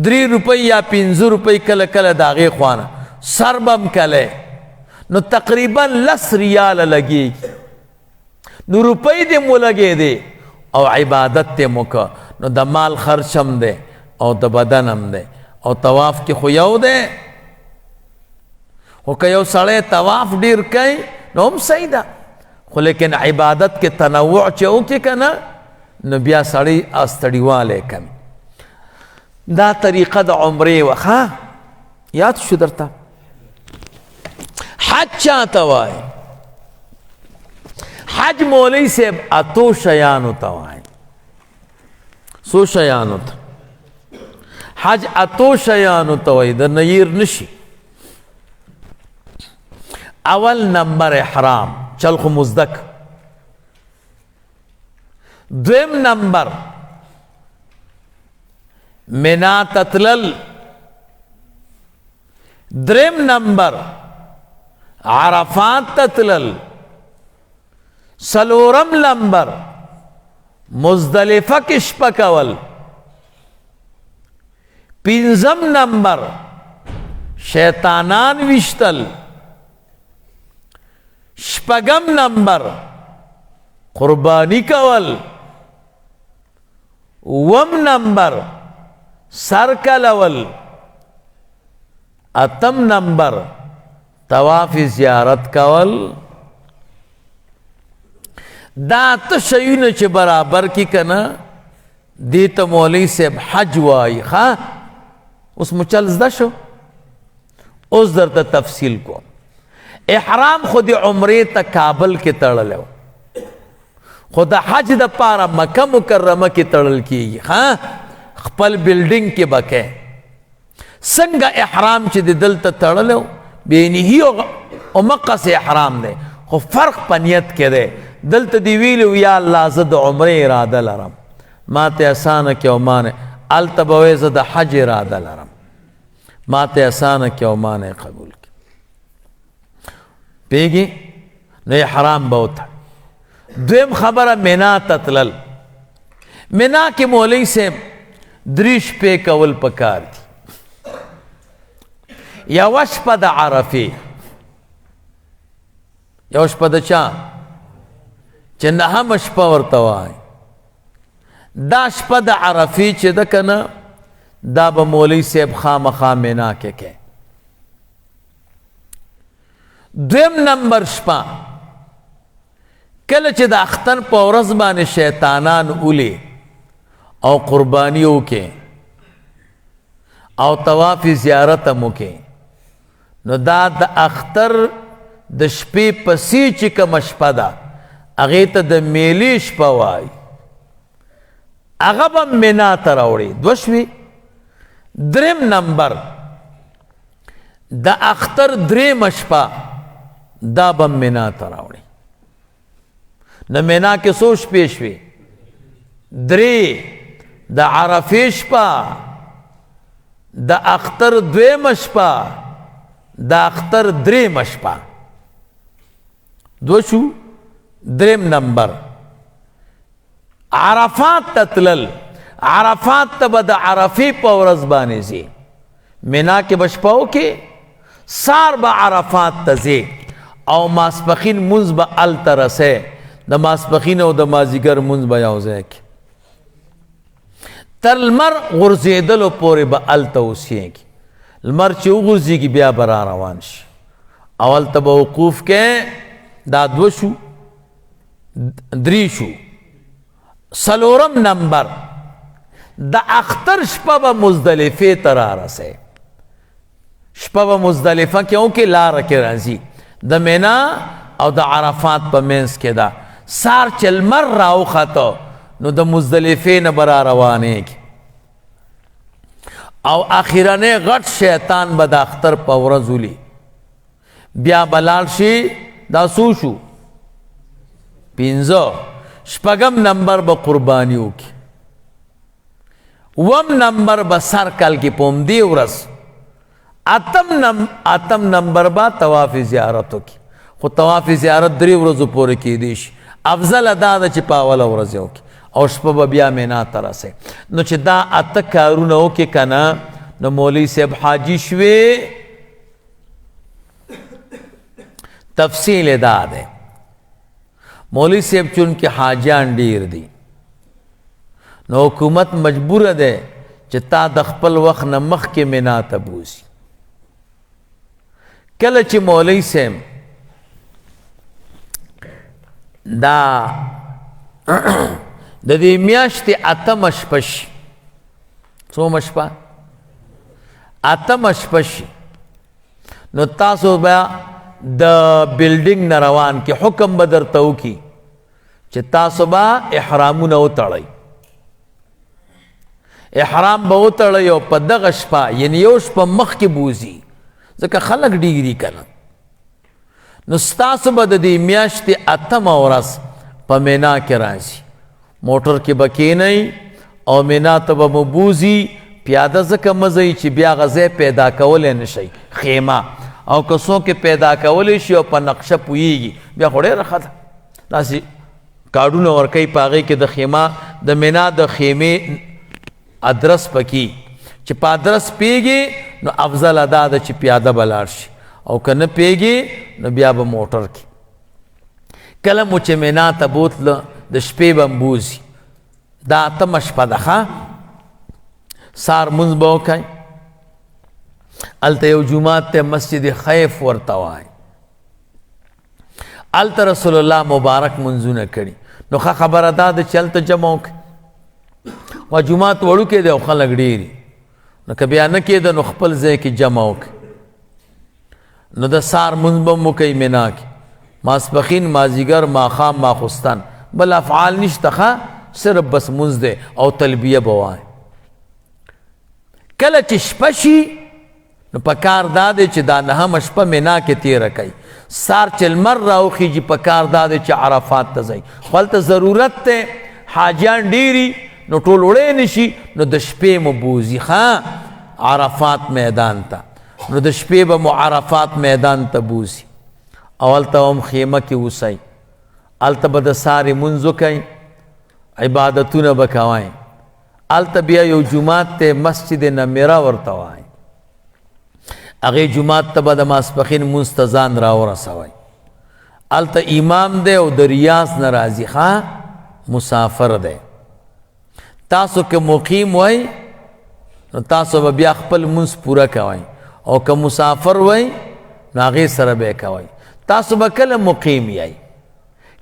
3 روپۍ یا 5 روپۍ کله کله د هغې خوا نه سر به م کلی نو تقریبا 10 ریاله لګېږي نو روپۍ دې مو لګېدې او عبادت دې مو که نو د مال خرچ هم دی او د بدن هم دی او طواف کې خو یو دی خو که یو سړی طواف ډیر کوي نو هم صحیح ده خو لیکن عبادت کې تنوع چې وکړي که نه نو بیا سړی ستړیوالی کوي دا طریقه د عمرې وه ښه یاد شو درته حج چاته وایي حج مولوی صاحب اتو شیانو ته وایي څو شیانو ته حج اتو شیانو ته وایي د نیر نشي اول نمبر احرام چل خو مزدک دویم نمبر منا تتلل دریم نمبر عرفات تتلل سلورم نمبر مزدلفه کې شپه کول پنځم نمبر شیطانان ویشتل شپږم نمبر قربانی کول اووم نمبر سر کلول اتم نمبر طواف زیارت کول دا اته شیونه چې برابر کی کنه دې ته مولوی صاحب حج وایي ښه اوس مو چل زده شو اوس درته تفصیل کوم احرام خو د عمرې ته کابل کې تړلی و خو د حج دپاره مکه مکرمه کې تړل کیږي ها خپل بلډینګ کې به کوې څنګه احرام چې د دلته تړلی و بېنهي او مقص احرام دی خو فرق په نیت کې دی دلته دی ویلي و یا الله زه د عمرې اراده لرم ما ته اسانه کې او مانه هلته به وایې زه د حج اراده لرم ما ته اسانه کې او مانه قبول کړي پیږي نو احرام به وتړ دویم خبره منا تتلل منا کې مولوی صاحب 3 شپې کول پکار دي یوه شپه د عرفې یو شپه د چا چې نهمه شپه ورته وایي دا شپه د عرفې چې ده که نه دا به مولوی صاحب خامخا منا کې کوي دویم نمبر شپه کله چې د اختر په ورځ باندې شیطانان اولی او قربانی وکړي او طواف زیارت هم وکړي نو دا د اختر د شپې پسې چې کومه شپه ده هغې ته د میلې شپه وایي هغه به منا ته راوړي 2 شوې دریم نمبر د اختر درېمه شپه دا به منا ته راوړي نه منا کې څو شپې شوې 3 د عرفې شپه د اختر دویمه شپه د اختر درېمه شپه 2 شو دریم نمبر عرفات تتلل عرفات ته به د عرفې په ورځ باندې ځې، منا کې به شپه وکې، سار به عرفات ته ځې او ماسپښین مونځ به هلته رسې، د ماسپښین او د مازدیګر مونځ به یو ځای کې تر لمر غورځېدلو پورې به هلته اوسېږي. لمر چې وغورځېږي بیا به را روان شي او هلته به وقوف کې. دا 2 شو، 3 شو. 4م نمبر د اختر شپه به مزدلفې ته را رسې. شپه به مزدلفه کې وکې، لاره کې راځي د مینا او د عرفات په منځ کې ده. سار چې لمر راوخته نو د مزدلفې نه به را روانېږي او اخرنی غټ شیطان به د اختر په ورځ ولي. بیا به لاړ شي. دا څو شو؟ 5. 6م نمبر به قرباني وکړي. 7م نمبر به سر کال کې په همدې ورځ. 8م نمبر به طواف زیارت وکړي. خو طواف زیارت 3 ورځو پورې کېدی شي. افضل دا ده چې په اوله ورځ یې وکړي او شپه به بیا مینا ته رسې. نو چې دا 8 کارونه وکړي که نه، نو مولوي صاحب حاجي شوې. تفصیل دا ده، مولوي صاحب چونکې حاجیان ډیر دي نو حکومت مجبوره ده چې تا د خپل وخت نه مخکې مینا ته بوځي. کله چې مولوي صاحب دا د دې میاشتې 8مه شپه شي، څومه شپه؟ 8مه شپه شي، نو تاسو بیا د بلډینګ نه روان کې حکم به درته وکړي چې تاسو به احرامونه وتړئ. احرام به وتړئ او په دغه شپه یعنې یو شپه مخکې بوځي، ځکه خلک ډېر دي که نه. نو ستاسو به د دې میاشتې 8مه ورځ په مینا کې راځي. موټر کې به کښېنئ او مینا ته به مو بوځي. پیاده ځکه مه ځئ چې بیا غځی پیدا کولی نه شئ، خیمه او که څوک پیدا کولی شي او په نقشه پوهیږي بیا خو ډېره ښه ده. داسې کارډونه ورکوي په هغې کې د خیمه د مینا د خیمې ادرس پکې، چې په ادرس پیږي نو افضل دا ده چې پیاده به لاړ شي، او که نه پیږي نو بیا به موټر کې. کله مو چې مینا ته بوتله د شپې به م بوځي. دا 8مه شپه ده ښه. سار مونځ به وکئ. هلته یو جومات ته مسجد خیف ورته وایي. هلته رسول الله مبارک منځونه کړي. نو ښه خبره دا ده چې هلته جمع وکړي. و جومات وړوکی دی او خلک ډېر، نو که بیا نه کېده نو خپل ځای کې جمع وکړي. نو د سار مونځ به م وکئ مینا کې، ماسپښین، مازدیګر، ماښام، ماخوستن، بل افعال نشته ښه، صرف بس مونځ دی او تلبیه به وایي. کله چې شپه شي نو په کار دا دی چې دا 9مه شپه مینا کې تېره کوي. سار چې لمر راوخیږي په کار دا دی چې عرفات ته ځئ. خو هلته ضرورت دی، حاجیان ډېري نو ټول وړی نه شي، نو د شپې مو بوځي ښه عرفات میدان ته. نو د شپې به مو عرفات میدان ته بوځي او هلته هم خیمه کې اوسئ. هلته به د سارې مونځ وکئ، عبادتونه به کوئ. هلته بیا یو جومات ته مسجد نمیره ورته وایي. هغې جومات ته به د ماسپښین مونځ ته ځان راورسوئ. هلته امام دی او د ریاض نه راځي ښه، مسافر دی. تاسو که مقیم وئ نو تاسو به بیا خپل مونځ پوره کوئ، او که مسافر وئ نو هغې سره به یې کوئ. تاسو به کله مقیم یئ؟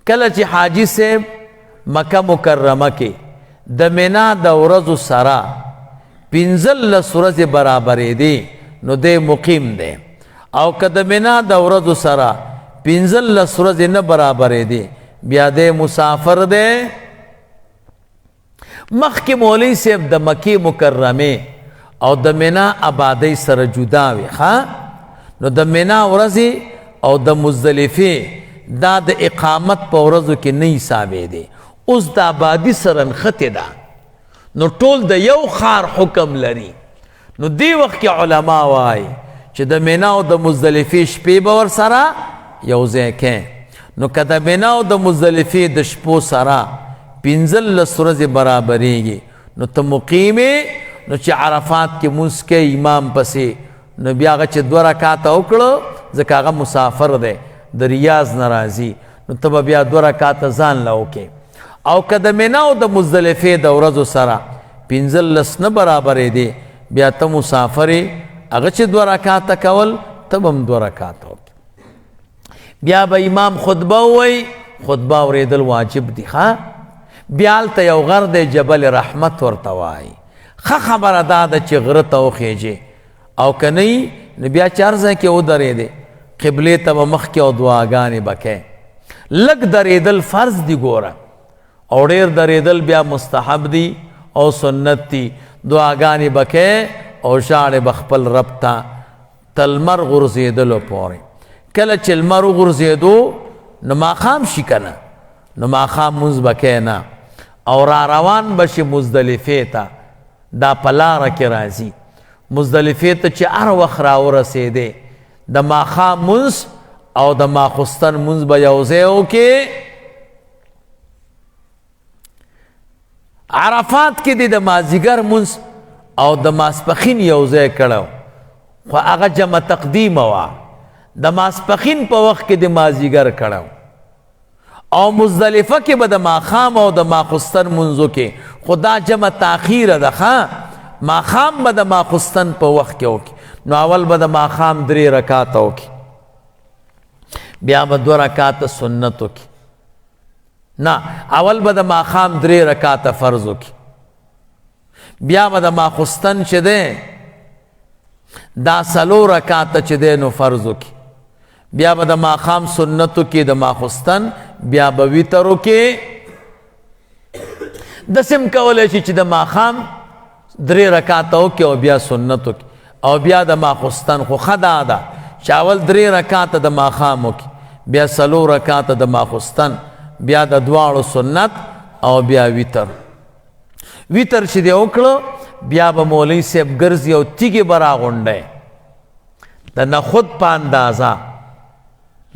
کله چې حاجي صاحب مکه مکرمه کې د مینا د ورځو سره 15 ورځې برابرېدې نو دی مقیم دی، او که د مینا د ورځو سره 15 ورځې نه برابرېدې بیا دی مسافر دی. مخکې مولوي صاحب د مکې مکرمې او د مینا آبادۍ سره جدا وي ښه، نو د مینا ورځې او د مزدلفې دا د اقامت په ورځو کې نه حسابېدې. اوس د آبادي سره نښتې ده، نو ټول د یو ښار حکم لري. نو دی وخت کې علما وایي چې د مینا او د مزدلفې شپې به ورسره یو ځای کې. نو که د مینا او د مزدلفې د شپو سره 15 ورځې برابرېږي نو ته مقیمې نو چې عرفات کې مونځ کې امام پسې نو بیا هغه چې 2 رکعاته وکړو ځکه هغه مسافر دی د ریاض نه راځي نو ته به بیا 2 رکعاته ځان له وکې او که د منا او د مزدلفې د ورځو سره 15 نه برابرې دی بیا ته مسافر یې هغه چې 2 رکعاته کول ته به هم 2 رکعاته وکړې بیا به امام خطبه ووایي خطبه اورېدل واجب دي ښه بیا هلته یو غر دی جبل رحمت ورته وایي ښه خبره دا ده چې غره ته وخیږې او که نه یي نو بیا چې هر ځای کې ودرېدې قبلې ته به مخکې او دعاګانې به کوې لږ درېدل فرض دي ګوره او ډېر درېدل بیا مستحب دي او سنت دي دعاګانې به کوې او ژاړې به خپل رب ته تر لمر غورځېدلو پورې کله چې لمر وغورځېدو نو ماښام شي که نه نو ماښام مونځ به کوې نه او را روان به شي مزدلفې ته دا په لاره کې راځي مزدلفې ته چې هر وخت راورسېدې د ماښام مونځ او د ماخوستن مونځ به یو ځای وکې عرفات کې دې د مازدیګر مونځ او د ماسپښین یو ځای کړی خو هغه جمع تقدیمه وه د ماسپښین په وخت کې د مازدیګر کړی او مزدلفه کې به د ماښام او د ماخوستن مونځو کې خو دا جمع تاخیره ده ښه ماښام به د ماخوستن په وخت کې وکړي نو اول به د ماښام 3 رکعاته وکړي بیا به 2 رکعاته سنت وکړي نه اول به د ماښام 3 رکعاته فرض وکړي بیا به د ماخوستن چې دی دا 4 رکعاته چې دی نو فرض وکړي بیا به د ماښام سنتو کې د ماخوستن بیا به ویتر وکړي داسې هم کولی شي چې د ماښام 3 رکعاته وکړي او بیا سنت وکړي او بیا د ماخوستن خو ښه دا ده چې اول 3 رکعاته د ماښام وکړي بیا 4 رکعاته د ماخوستن بیا د دواړو سنت او بیا ویتر ویتر چې دی وکړو بیا به مولوي صاحب ګرځي او تیږې به راغونډی د نخود په اندازه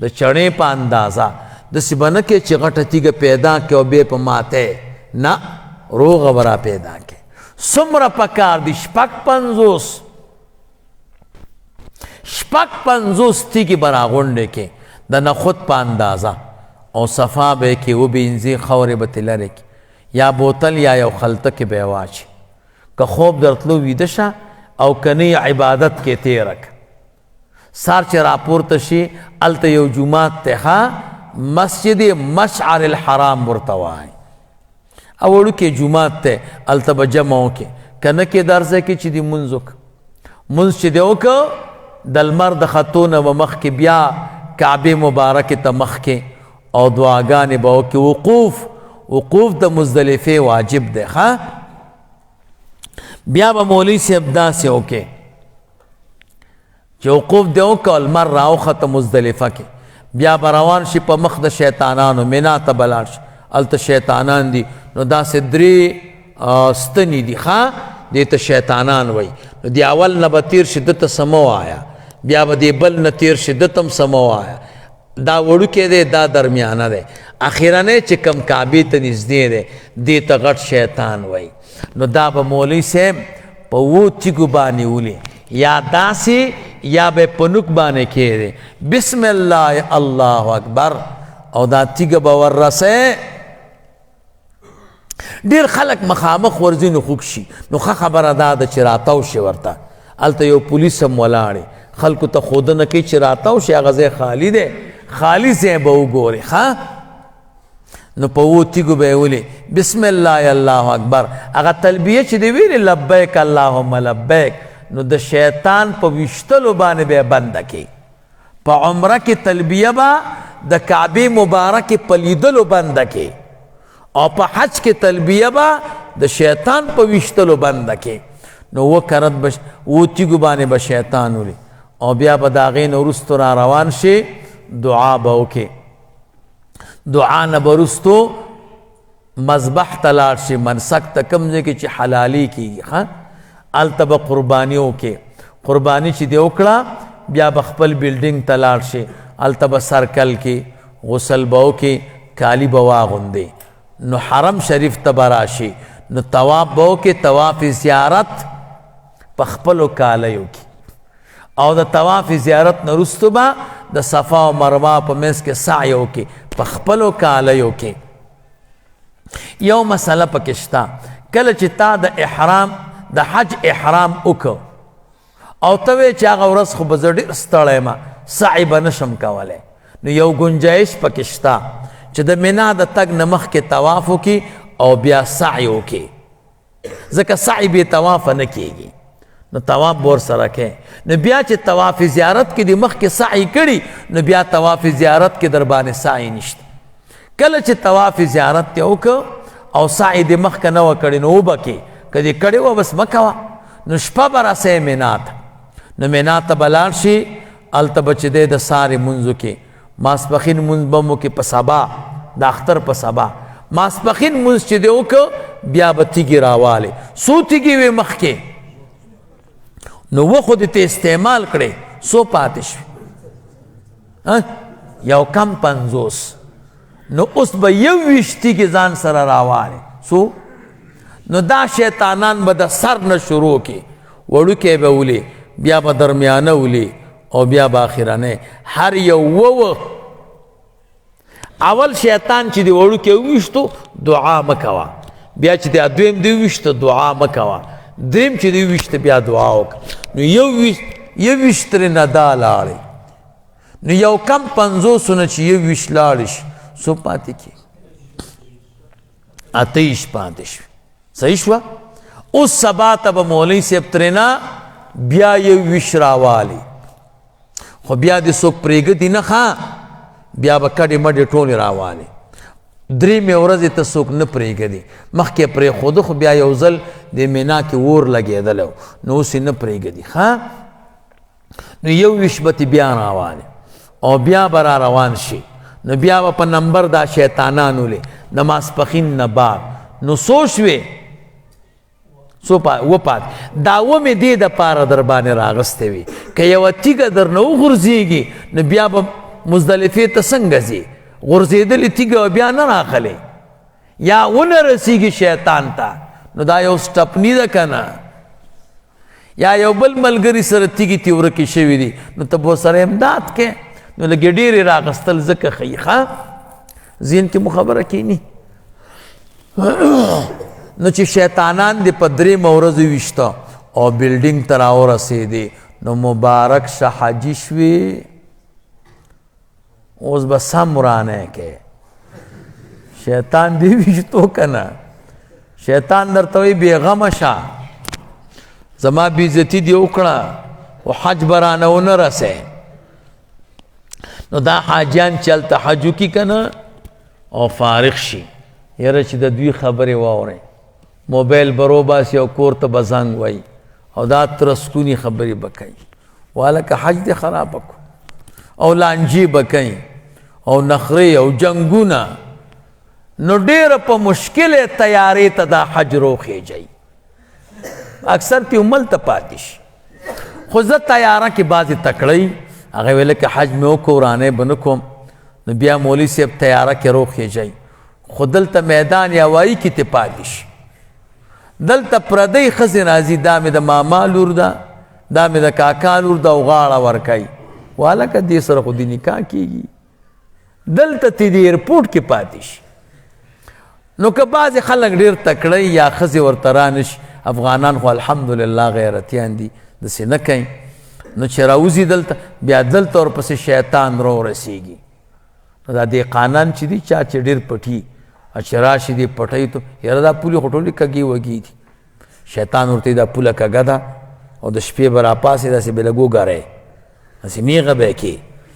د چڼې په اندازه داسې به نه کې چې غټه تیږه پیدا کړي او بیا په ماتی نه روغه به را پیدا کړي څومره پکار دي 55 تیږې به راغونډې کړي د نخود په اندازه او صفا به یې کې وبینځي خاورې به ترې لرې کړي یا بوتل یا یو خلطه کې به یې واچي که خوب درتلو ویده شه او که نه عبادت کې تېره کړه سار چې راپورته شي هلته یو جومات دی ښه مسجد مشعر الحرام ورته وایي او وړوکی جومات دی هلته به جمع وکړې که نه کې دا هر ځای کې چې دې مونځ وکړه مونځ چې دی وکړه د لمر د ختو نه به مخکې بیا کعبې مبارکې ته مخکې او دعاګانې به وکړي وقوف د مزدلفې واجب دی ښه بیا به مولوي صاحب داسې وکړي چې وقوف دی وکړه لمر راوخته مزدلفه کې بیا به روان شي په مخ د شیطانانو منا ته به لاړ شي هلته شیطانان دي نو داسې 3 ستنې دي ښه دې ته شیطانان وایي نو د اول نه به تیر شي دته څه مه وایه بیا به د بل نه تیر شي دته هم څه مه وایه دا وړوکی دی دا درمیانه دی اخرنی چې کم کعبې ته نږدې دی دې ته غټ شیطان وایي نو دا به مولوي صاحب په 7 تیږو باندې ولي یا داسې یا به په نوک باندې کېدی بسم الله الله اکبر او دا تیږه به وررسې ډېر خلک مخامخ ورځي نو خوږ شي نو ښه خبره دا ده چې راتاو شي ورته هلته یو پولیس هم ولاړې خلکو ته ښودنه کوي چې راتاو شي هغه ځای خالي دی خالی ځای به وګورې ښه نو په 7 تیږو به یې ولي بسم الله الله اکبر هغه تلبیه چې دی ویلې لبیک اللهم لبیک نو د شیطان په ویشتلو باندې به یې بنده کړي په عمره کې تلبیه به د کعبې مبارکې په لیدلو بنده کړي او په حج کې تلبیه به د شیطان په ویشتلو بنده کړي نو کرت به 7 تیږو باندې به شیطان ولي او بیا به د هغې نه وروستو را روان شي دعا به وکړي دعا نه به وروستو مذبح ته لاړ شي منسک ته کوم ځای کې چې حلالي کېږي ښه هلته به قرباني وکړي قرباني چې دې وکړه بیا به خپل بلډینګ ته لاړ شي هلته به سرکل کې غسل به وکړي کالي به واغوندي نو حرم شریف ته به راشي نو طواف بو کې طواف زیارت په خپلو کالیو کې او د طواف زیارت نه وروسته به د صفا او مروه په منځ کې سعی وکړي په خپلو کالیو کې. یو مسله پکې شته، کله چې تا د احرام د حج احرام وکړ او ته وې چې هغه ورځ خو به زه ډېر ستړی یم سعی به نشم کولی، نو یو گنجایش پکې شته چې د منا د تګ نه مخکې طواف وکړي او بیا سعی وکړي، ځکه سعی بې طوافه نه کېږي، نو طواف به ورسره کوې. نو بیا چې طواف زیارت کې د مخکې سعی کړي نو بیا طواف زیارت کې در باندې سعی نشته. کله چې طواف زیارت ته وکړه او سعی د مخکې نه وه کړې نو وبه کې که دې کړې وه بس مه کوه، نو شپه به رسې منا ته، نو منا ته به لاړ شي، هلته به چې دی د سارې مونځو کې ماسپښین مونځ به مو کې په سبا د اختر په سبا ماسپښین مونځ چې دی وکړه بیا به تیږې راوالې. څو تیږې وې مخکې نو و خو دې ته استعمال کړې، څو پاتې شوې؟ یو کم 50. نو اوس به 21 تیږې ځان سره راوالې. څو؟ نو دا شیطانان به د سر نه شروع کې وړوکی به ولي، بیا به درمیانه ولي او بیا به آخرنی، هر یو ووه. اول شیطان چې د وړوکی وویشتو دعا مه کوه، بیا چې د دویم د وویشته دعا مه کوه، دریم چې د وویشته بیا دعا وکړه. نو یو ویشت ترې نه دا لاړې، نو یو کم 50 نه چې یو ویشت لاړې شي څو پاتې کېږي؟ 28 پاتې شوې. صحیح شوه؟ اوس سبا ته به مولوي صاحب ترېنه بیا یو ویشت راوالي، خو بیا دې څوک پرېږدي نه ښه، بیا به کډې مډې ټولې راوالي. درېیمې ورځې ته څوک نه پرېږدي، مخکې پرېښوده خو بیا یو ځل د مینا کې اور لګېدلی و نو اوس یې نه پرېږدي ښه. نو یو ویشت به تې بیا راوالي او بیا به را روان شي، نو بیا به په نمبر دا شیطانان ولې د ماسپښین نه بعد. نو څو شوې؟ وپات. دا ومې دې دپاره در باندې راغستې وي که یوه تیږه در نه وغورځېږي نو بیا به مزدلفې ته څنګه ځي؟ غورځېدلې تیږه بیا نه راخلې یا ونه رسېږي شیطان ته، نو دا یو سټپني ده که نه؟ یا یو بل ملګري سره تیږې تې ورکې شوي دي نو ته به ورسره امداد کې، نو لږې ډېرې راغستل ځکه ښیي ښه، ذهن کې مو خبره کښېني. نو چې شیطانان دې په 3 ورځو ویشته او بلډینګ ته راورسېدې نو مبارک شه حاجي شوې. اوس به سم ورانه کې شیطان دې ویشتو که نه؟ شیطان درته وایي بېغمه شه، زما بېعزتي دې وکړه خو حج به رانه ونه رسې. نو دا حاجیان چې هلته حج وکړي که نه او فارغ شي، یاره چې د دوی خبرې واورئ، موبایل به روباسي او کور ته به زنګ وایي او دا ترسکوني خبرې به کوي، والکه حج دې خرابه کړو، او لانجې به کوي او نخرې او جنګونه. نو ډېره په مشکل تیارې ته دا حج روخېږي، اکثر کې هملته پاتې شي. خو زه تیاره کې بعضې تکړی هغه ویله که حج مې وکړو ورانۍ به نه کوم، نو بیا مولوي صاحب تیاره کې روخېږي، خو دلته میدان یا وایي کې ته پاتې شي. دلته پردۍ ښځې راځي، دا مې د ماما لور ده، دا مې د کاکا لور ده او غاړه ورکوي، والکه دې سره خو د نکاح کېږي، دلته ته د ایرپورټ کې پاتې شي. نو که بعضې خلک ډېر تکړی یا ښځې ورته رانشي، افغانان خو الحمدلله غیرتیان دي، داسې نه کوي. نو چې راوځي دلته بیا دلته ورپسې شیطان رسېږي. نو دا دهقانان چې دي چا چې ډېر پټي چې راشي دې پټۍ ته یاره دا پولې خو ټولې کږې وږې دي، شیطان ورته دا پوله کږه ده او د شپې به راپاسې داسې به لږ وګرئ، داسې نیغه به یې کې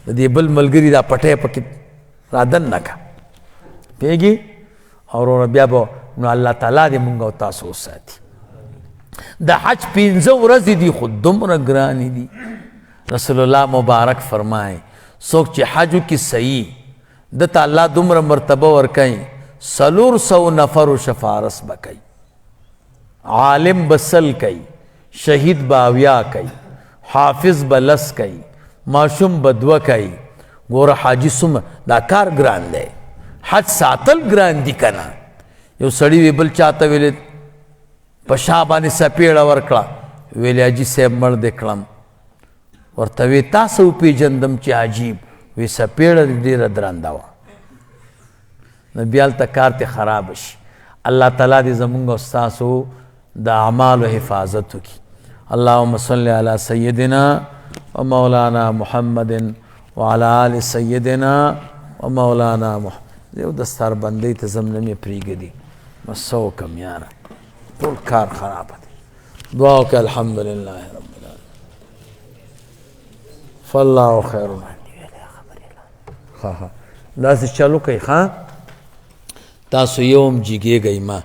د دې بل ملګري دا پټی پکې رادننه که پوهېږي. او وروره بیا به نو الله تعالی دې مونږ او تاسو وساتي. د حج 15 ورځې دي خو دومره ګرانې دي. رسول الله مبارک فرمایي څوک چې حج وکړي صحیح دته الله دومره مرتبه ورکوي، 400 نفرو شفارس به کوي، عالم به 100 کوي، شهید به 80 کوي، حافظ به 10 کوي، ماشوم به 2 کوي. ګوره حاجي څومره دا کار ګران دی، حج ساتل ګران دي که نه. یو سړي وی بل چاته ویلې په شا باندې سپېړه ورکړه ویلې حاجي صاحب مړ دې کړم ورته وی تاسو وپېژندم چې عجیب وی سپېړه دې ډېره درنده وه نو بیا هلته کار ته خراب شي الله تعالی دې زمونږ او ستاسو د اعمالو حفاظت وکړي اللهم صل علی سیدنا و مولانا محمد وعلى آل سیدنا و مولانا محمد یو دستار بندی ته زم نه مې پرېږدي بس څه وکړم یاره ټول کار خرابه دی دعا وکړه الحمدلله رب العالمین فالله خیر ها داسې چلو کوي ښه تاسو یو هم جګېږئ ما